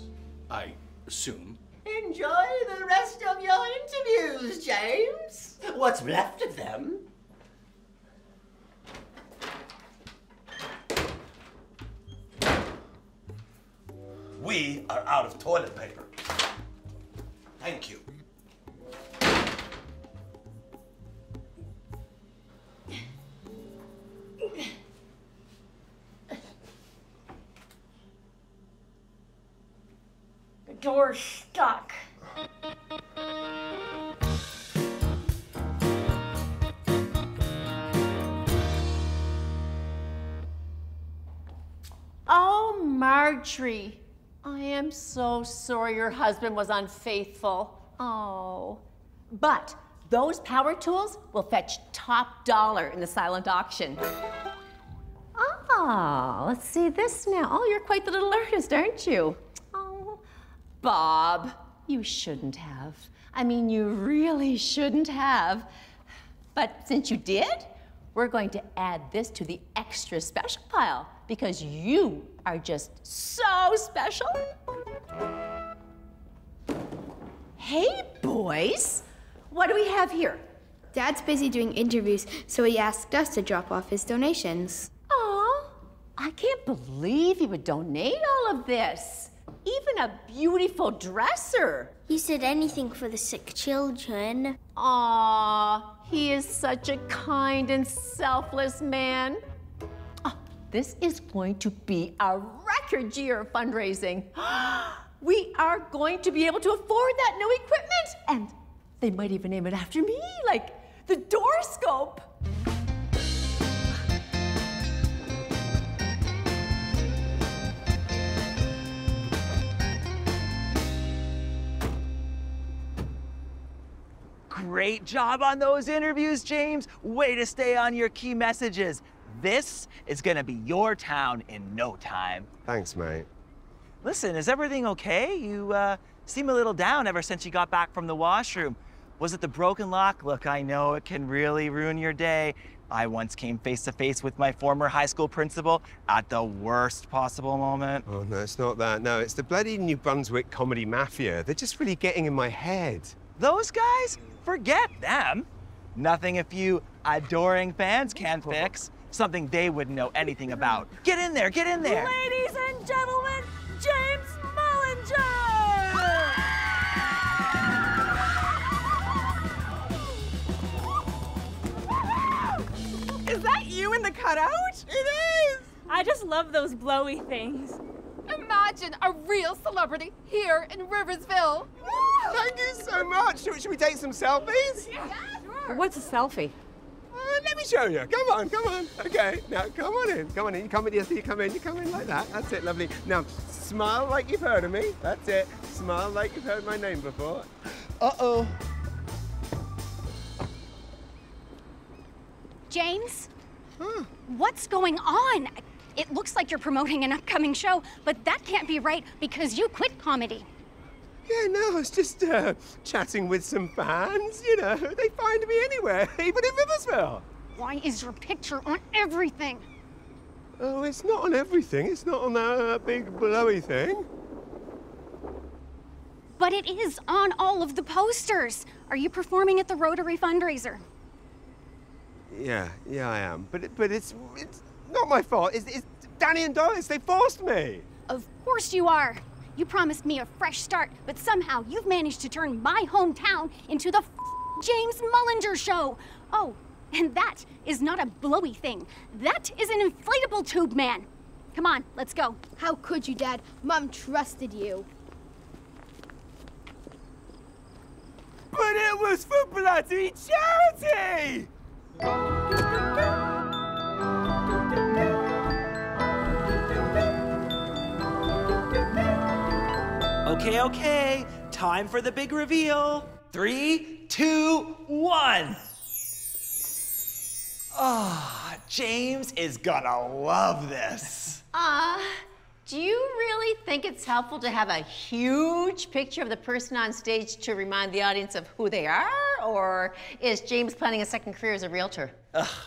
I assume. Enjoy the rest of your interviews, James. What's left of them. We are out of toilet paper. Thank you. The door's stuck. Oh, Marjorie, I am so sorry your husband was unfaithful. Oh. But those power tools will fetch top dollar in the silent auction. Ah, let's see this now. Oh, you're quite the little artist, aren't you? Oh, Bob, you shouldn't have. I mean, you really shouldn't have. But since you did, we're going to add this to the extra special pile because you are just so special. Hey, boys, what do we have here? Dad's busy doing interviews, so he asked us to drop off his donations. Aw, I can't believe he would donate all of this. Even a beautiful dresser. He said anything for the sick children. Aw, he is such a kind and selfless man. Oh, this is going to be a record year of fundraising. We are going to be able to afford that new equipment. And they might even name it after me, like the Doorscope. Great job on those interviews, James. Way to stay on your key messages. This is gonna be your town in no time. Thanks, mate. Listen, is everything okay? You seem a little down ever since you got back from the washroom. Was it the broken lock? Look, I know it can really ruin your day. I once came face to face with my former high school principal at the worst possible moment. Oh, no, it's not that. No, it's the bloody New Brunswick comedy mafia. They're just really getting in my head. Those guys? Forget them. Nothing a few adoring fans can't fix. Something they wouldn't know anything about. Get in there, get in there. Ladies and gentlemen, James Mullinger! Is that you in the cutout? It is! I just love those blowy things. Imagine a real celebrity here in Riversville. Thank you so much. Should we take some selfies? Yeah, sure. What's a selfie? Let me show you. Come on, come on. Okay, now come on in. Come on in. You come in. Yes, you come in like that. That's it, lovely. Now, smile like you've heard of me. That's it. Smile like you've heard my name before. Uh-oh. James? What's going on? It looks like you're promoting an upcoming show, but that can't be right because you quit comedy. Yeah, no, I was just chatting with some fans, you know. They find me anywhere, even in Riversville. Why is your picture on everything? Oh, it's not on everything. It's not on that big blowy thing. But it is on all of the posters. Are you performing at the Rotary fundraiser? Yeah, I am. But it's not my fault. It's Danny and Doris. They forced me. Of course you are. You promised me a fresh start, but somehow you've managed to turn my hometown into the James Mullinger show. Oh, and that is not a blowy thing. That is an inflatable tube man. Come on, let's go. How could you, Dad? Mom trusted you. But it was for bloody charity! Okay, time for the big reveal. 3, 2, 1. Ah, James is gonna love this. Do you really think it's helpful to have a huge picture of the person on stage to remind the audience of who they are? or is James planning a second career as a realtor?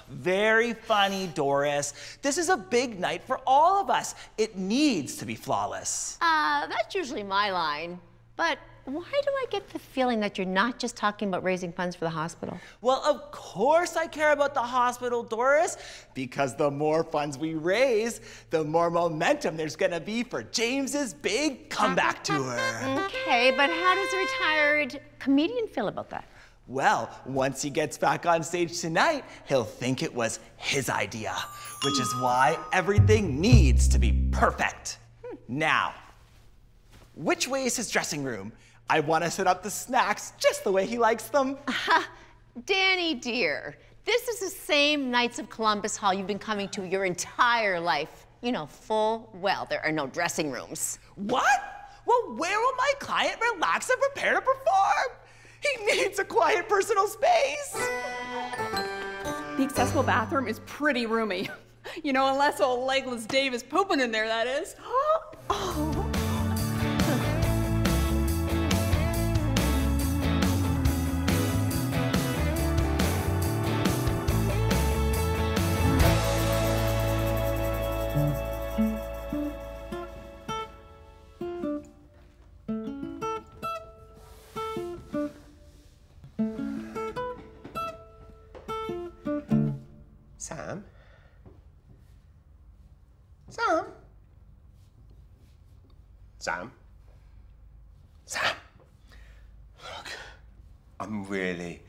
Very funny, Doris. This is a big night for all of us. It needs to be flawless. That's usually my line. But why do I get the feeling that you're not just talking about raising funds for the hospital? Well, of course I care about the hospital, Doris, because the more funds we raise, the more momentum there's gonna be for James's big comeback tour. Okay, but how does a retired comedian feel about that? Well, once he gets back on stage tonight, he'll think it was his idea, which is why everything needs to be perfect. Now, which way is his dressing room? I want to set up the snacks just the way he likes them. Danny, dear, this is the same Knights of Columbus Hall you've been coming to your entire life. You know full well there are no dressing rooms. What? Well, where will my client relax and prepare to perform? He needs a quiet personal space. The accessible bathroom is pretty roomy. You know, unless old legless Dave is pooping in there, that is. Sam? Sam? Sam? Sam? Look, I'm really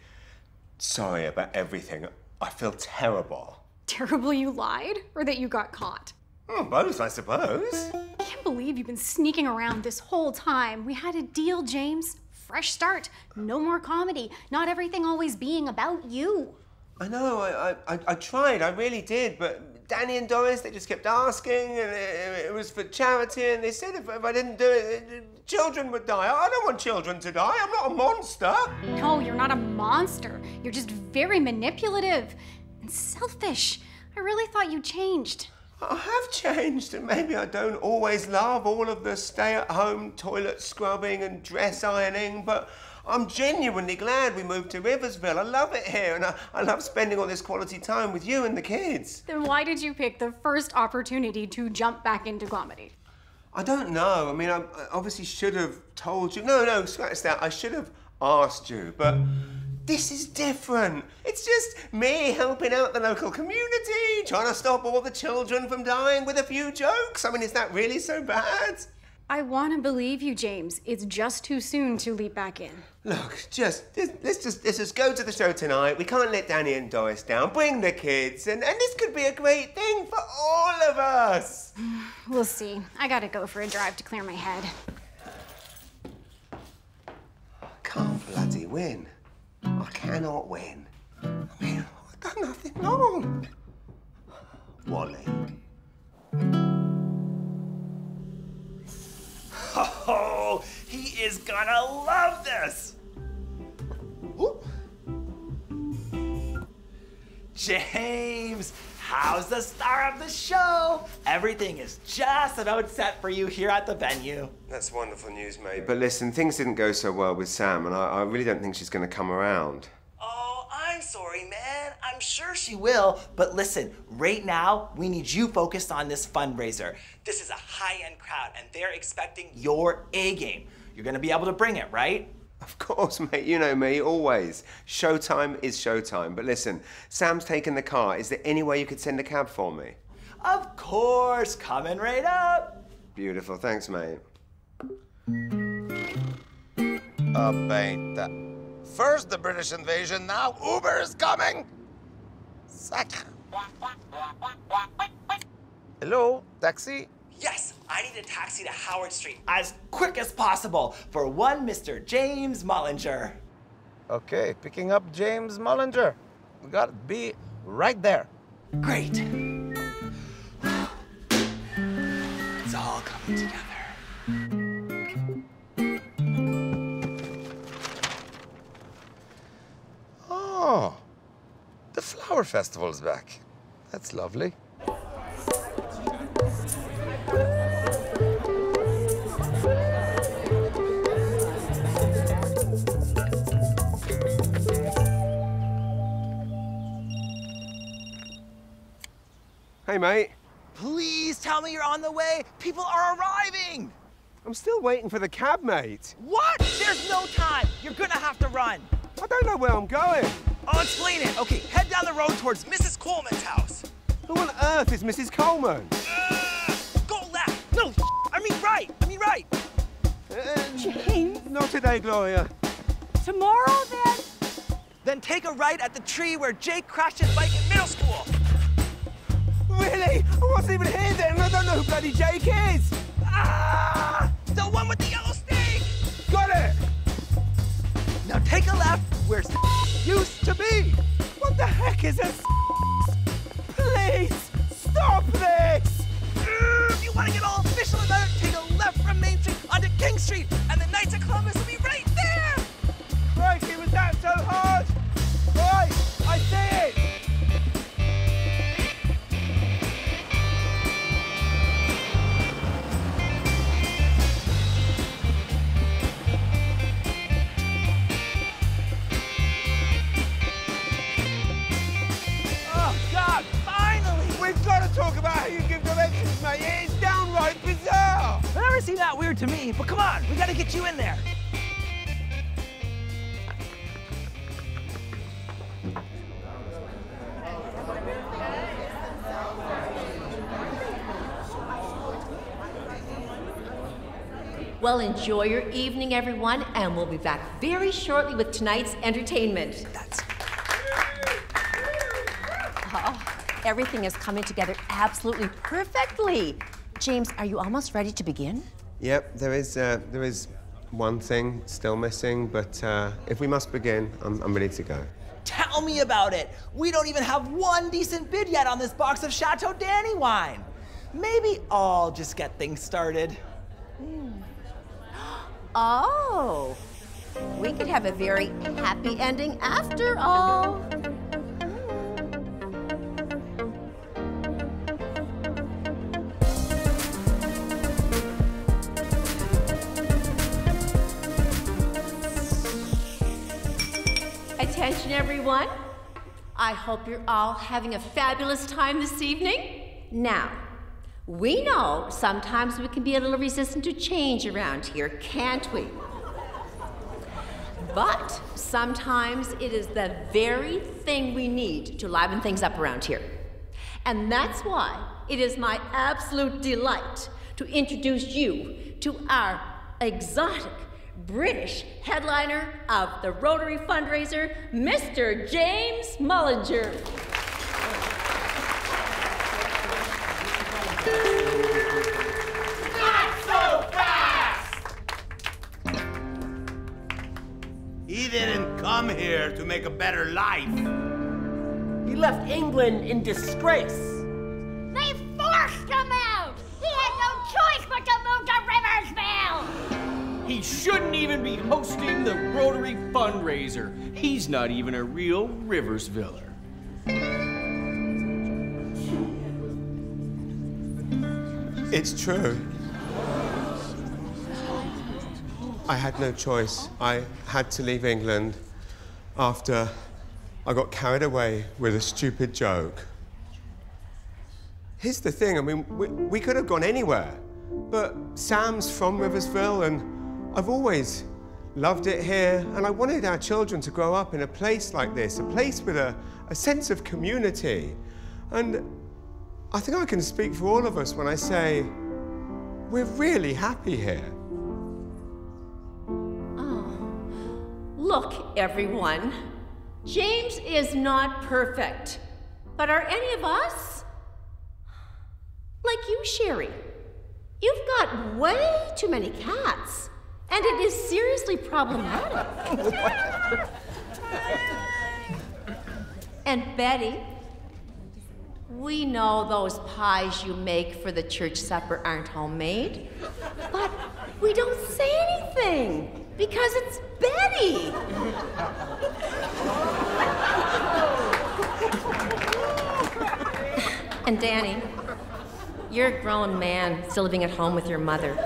sorry about everything. I feel terrible. Terrible you lied, or that you got caught? Both, I suppose. I can't believe you've been sneaking around this whole time. We had a deal, James. Fresh start, no more comedy, not everything always being about you. I know, I tried, I really did, but Danny and Doris, they just kept asking, and it was for charity, and they said if I didn't do it, children would die. I don't want children to die, I'm not a monster. No, you're not a monster. You're just very manipulative and selfish. I really thought you changed. I have changed, and maybe I don't always love all of the stay-at-home toilet scrubbing and dress ironing, but I'm genuinely glad we moved to Riversville. I love it here, and I love spending all this quality time with you and the kids. Then why did you pick the first opportunity to jump back into comedy? I don't know. I mean, I obviously should have told you. No, scratch that. I should have asked you, but this is different. It's just me helping out the local community, trying to stop all the children from dying with a few jokes. I mean, is that really so bad? I want to believe you, James. It's just too soon to leap back in. Look, let's just go to the show tonight. We can't let Danny and Doris down. Bring the kids, and this could be a great thing for all of us. We'll see. I gotta go for a drive to clear my head. I can't bloody win. I cannot win. I mean, I've done nothing wrong. Wally. Oh, he is gonna love this. Ooh. James, how's the star of the show? Everything is just about set for you here at the venue. That's wonderful news, mate. But listen, things didn't go so well with Sam, and I really don't think she's going to come around. Oh, I'm sorry, man. I'm sure she will. But listen, right now, we need you focused on this fundraiser. This is a high-end crowd, and they're expecting your A game. You're going to be able to bring it, right? Of course, mate. You know me, always. Showtime is showtime. But listen, Sam's taken the car. Is there any way you could send a cab for me? Of course. Coming right up. Beautiful. Thanks, mate. Ain't first the British invasion, now Uber is coming. Sac. Hello, taxi? Yes, I need a taxi to Howard Street as quick as possible for one Mr. James Mullinger. Okay, picking up James Mullinger. We gotta be right there. Great. It's all coming together. Oh, the flower festival's back. That's lovely. Hey, mate. Please tell me you're on the way. People are arriving. I'm still waiting for the cab, mate. What? There's no time. You're gonna have to run. I don't know where I'm going. I'll explain it. Okay, head down the road towards Mrs. Coleman's house. Who on earth is Mrs. Coleman? Go left. No, I mean right. James. Not today, Gloria. Tomorrow, then? Then take a right at the tree where Jake crashed his bike in middle school. Really? I wasn't even here then, and I don't know who bloody Jake is. The one with the yellow snake. Got it. Now take a left where used to be. What the heck is this? Please, stop this! If you want to get all official about it, take a left from Main Street onto King Street, and the Knights of Columbus will be right there! Crikey, was that so hard? Right, I see it! We've got to talk about how you give directions, mate. It is downright bizarre. It never seemed that weird to me, but come on, we got to get you in there. Well, enjoy your evening, everyone, and we'll be back very shortly with tonight's entertainment. Everything is coming together absolutely perfectly. James, are you almost ready to begin? Yep, there is one thing still missing, but if we must begin, I'm ready to go. Tell me about it. We don't even have one decent bid yet on this box of Chateau Danny wine. Maybe I'll just get things started. Oh, we could have a very happy ending after all. Attention, everyone. I hope you're all having a fabulous time this evening. Now, we know sometimes we can be a little resistant to change around here, can't we? But sometimes it is the very thing we need to liven things up around here. And that's why it is my absolute delight to introduce you to our exotic British headliner of the Rotary fundraiser, Mr. James Mullinger. Not so fast! He didn't come here to make a better life. He left England in disgrace. They forced him out! He had no choice but to move to Riversville! He shouldn't even be hosting the Rotary fundraiser. He's not even a real Riversviller. It's true. I had no choice. I had to leave England after I got carried away with a stupid joke. Here's the thing, I mean, we could have gone anywhere, but Sam's from Riversville, and I've always loved it here, and I wanted our children to grow up in a place like this, a place with a sense of community. And I think I can speak for all of us when I say we're really happy here. Oh, look, everyone. James is not perfect, but are any of us? Like you, Sherry. You've got way too many cats. And it is seriously problematic. And Betty, we know those pies you make for the church supper aren't homemade, but we don't say anything because it's Betty. And Danny, you're a grown man still living at home with your mother.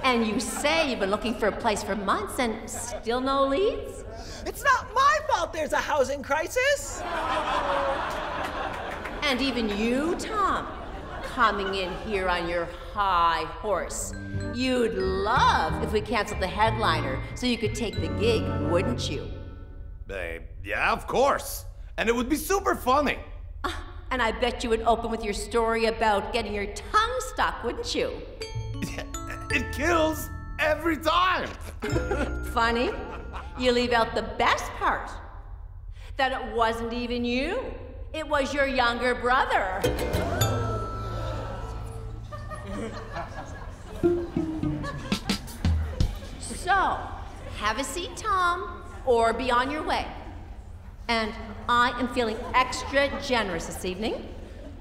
And you say you've been looking for a place for months and still no leads? It's not my fault there's a housing crisis. And even you, Tom, coming in here on your high horse. You'd love if we canceled the headliner so you could take the gig, wouldn't you? Babe, yeah, of course. And it would be super funny. And I bet you would open with your story about getting your tongue stuck, wouldn't you? It kills every time. Funny, you leave out the best part. That it wasn't even you. It was your younger brother. So, have a seat, Tom, or be on your way. And I am feeling extra generous this evening.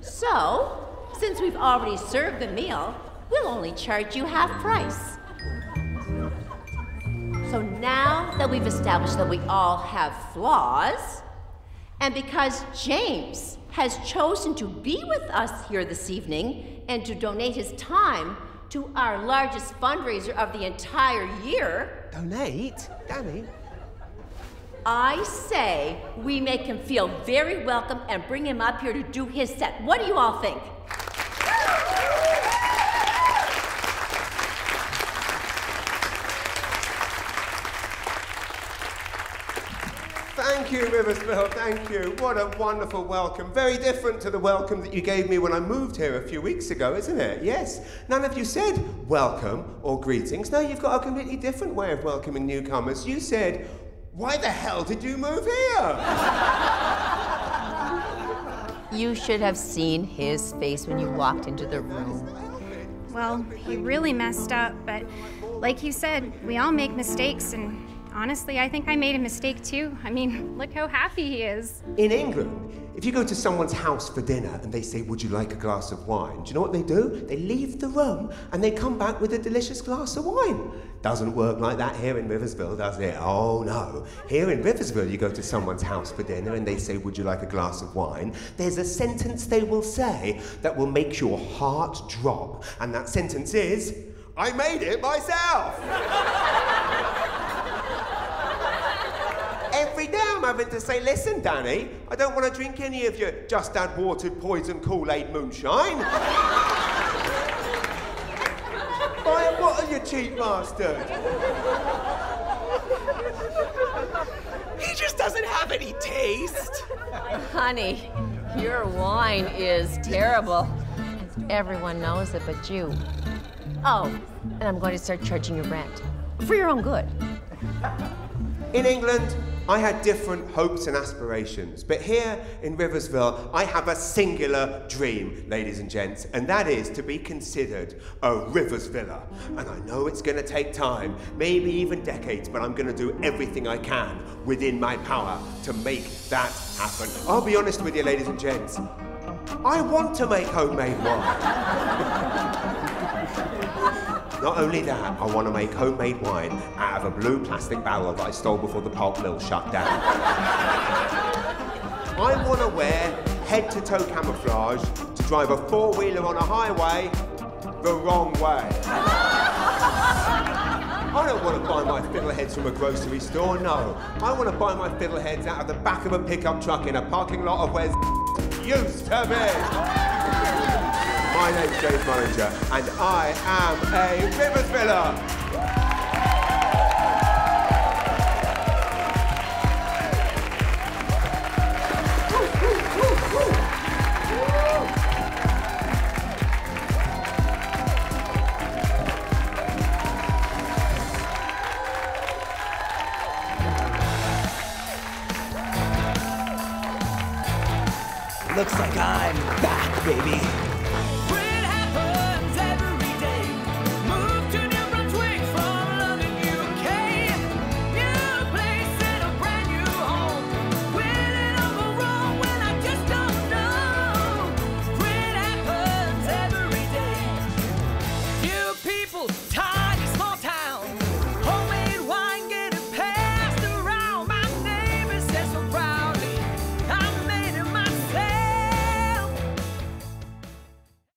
So, since we've already served the meal, we'll only charge you half price. So now that we've established that we all have flaws, and because James has chosen to be with us here this evening and to donate his time to our largest fundraiser of the entire year. Donate? Danny? I say we make him feel very welcome and bring him up here to do his set. What do you all think? Thank you, Riversville, thank you. What a wonderful welcome. Very different to the welcome that you gave me when I moved here a few weeks ago, isn't it? Yes. None of you said welcome or greetings. No, you've got a completely different way of welcoming newcomers. You said, why the hell did you move here? You should have seen his face when you walked into the room. Well, he really messed up, but like you said, we all make mistakes, and honestly, I think I made a mistake too. I mean, look how happy he is. In England, if you go to someone's house for dinner and they say, would you like a glass of wine? Do you know what they do? They leave the room and they come back with a delicious glass of wine. Doesn't work like that here in Riversville, does it? Oh no. Here in Riversville, you go to someone's house for dinner and they say, would you like a glass of wine? There's a sentence they will say that will make your heart drop. And that sentence is, I made it myself. Every day I'm having to say, listen, Danny, I don't want to drink any of your just add watered poison Kool-Aid moonshine. Buy a bottle, you cheap bastard. He just doesn't have any taste. Honey, your wine is terrible. And everyone knows it but you. Oh, and I'm going to start charging you rent. For your own good. In England, I had different hopes and aspirations, but here in Riversville, I have a singular dream, ladies and gents, and that is to be considered a Riversviller. And I know it's going to take time, maybe even decades, but I'm going to do everything I can within my power to make that happen. I'll be honest with you, ladies and gents, I want to make homemade wine. Not only that, I want to make homemade wine out of a blue plastic barrel that I stole before the pulp mill shut down. I want to wear head-to-toe camouflage to drive a four-wheeler on a highway the wrong way. I don't want to buy my fiddleheads from a grocery store, no. I want to buy my fiddleheads out of the back of a pickup truck in a parking lot of where used to be. My name's James Mullinger, and I am a Riversviller. Looks like I'm back, baby.